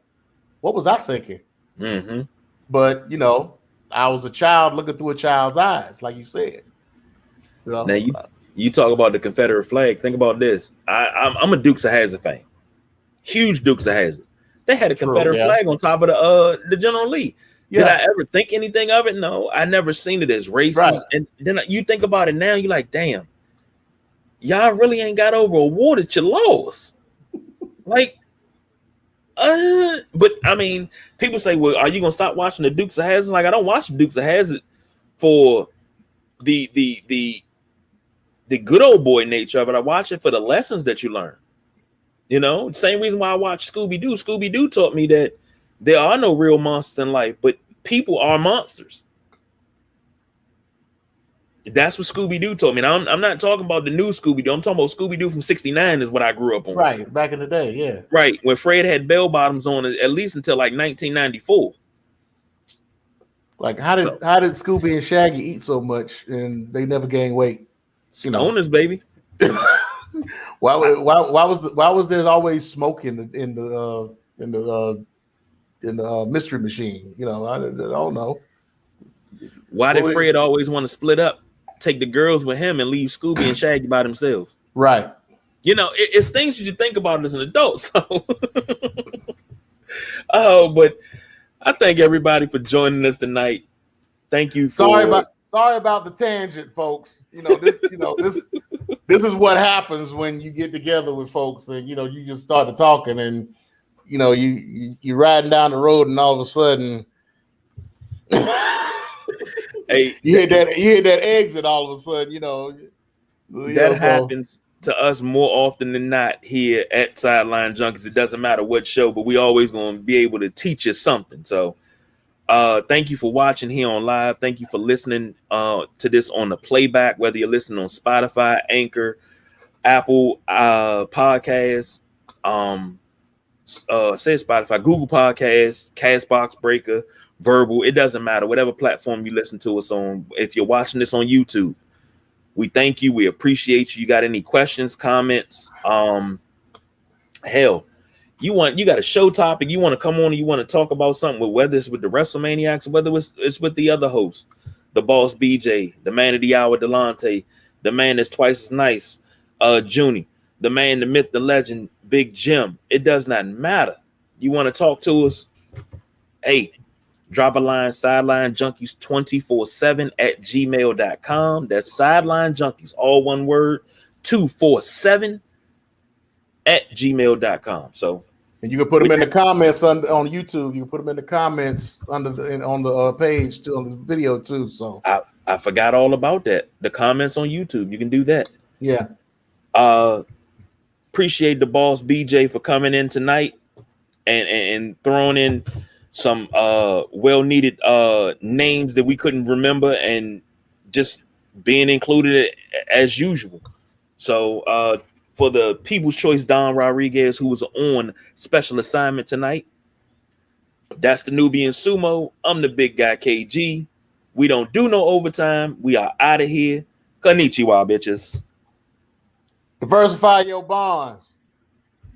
what was I thinking? Mm-hmm. But I was a child looking through a child's eyes, like you said. Now you talk about the Confederate flag. Think about this. I'm a Dukes of Hazzard fan. Huge Dukes of Hazzard. They had a Confederate flag on top of the General Lee. Yeah. Did I ever think anything of it? No, I never seen it as racist. Right. And then you think about it now, you're like, damn, y'all really ain't got over a war that you lost. Like, but I mean, people say, well, are you gonna stop watching the Dukes of Hazzard? Like, I don't watch the Dukes of Hazzard for the good old boy nature of it. I watch it for the lessons that you learn. Same reason why I watch Scooby-Doo. Scooby-Doo taught me that there are no real monsters in life, but people are monsters. That's what Scooby-Doo told me. Now, I'm not talking about the new Scooby-Doo. I'm talking about Scooby-Doo from '69 is what I grew up on. Right, back in the day, yeah. Right, when Fred had bell bottoms on at least until like 1994. Like, how did Scooby and Shaggy eat so much and they never gained weight? Stoners, baby. Why was there always smoke in the mystery machine? I don't know. Why did Fred always want to split up, take the girls with him, and leave Scooby and Shaggy by themselves? Right. It's things that you think about as an adult. So, but I thank everybody for joining us tonight. Thank you. Sorry about the tangent, folks. This is what happens when you get together with folks and you just start talking and you're riding down the road and all of a sudden hey, you hear that exit all of a sudden, that happens to us more often than not here at Sideline Junkies. It doesn't matter what show, but we always going to be able to teach you something. So thank you for watching here on live. Thank you for listening to this on the playback, whether you're listening on Spotify, Anchor, Apple Podcasts, say Spotify, Google Podcasts, Castbox, Breaker, Verbal. It doesn't matter. Whatever platform you listen to us on. If you're watching this on YouTube, we thank you. We appreciate you. You got any questions, comments? Hell, you got a show topic, you want to come on and you want to talk about something, whether it's with the WrestleManiacs or whether it's with the other hosts, the boss BJ, the man of the hour Delonte, the man that's twice as nice, Junie, the man, the myth, the legend, Big Jim. It does not matter. You want to talk to us? Hey, drop a line, sidelinejunkies247@gmail.com. That's Sideline Junkies, all one word, 247@gmail.com. So, and you can put them in the comments on YouTube. You can put them in the comments on the page too, on the video too. So I forgot all about that. The comments on YouTube, you can do that. Yeah. Appreciate the boss BJ for coming in tonight and throwing in some well-needed names that we couldn't remember and just being included as usual. So for the People's Choice Don Rodriguez, who was on special assignment tonight, that's the Nubian Sumo. I'm the big guy KG. We don't do no overtime. We are out of here. Konnichiwa, bitches. Diversify your bonds.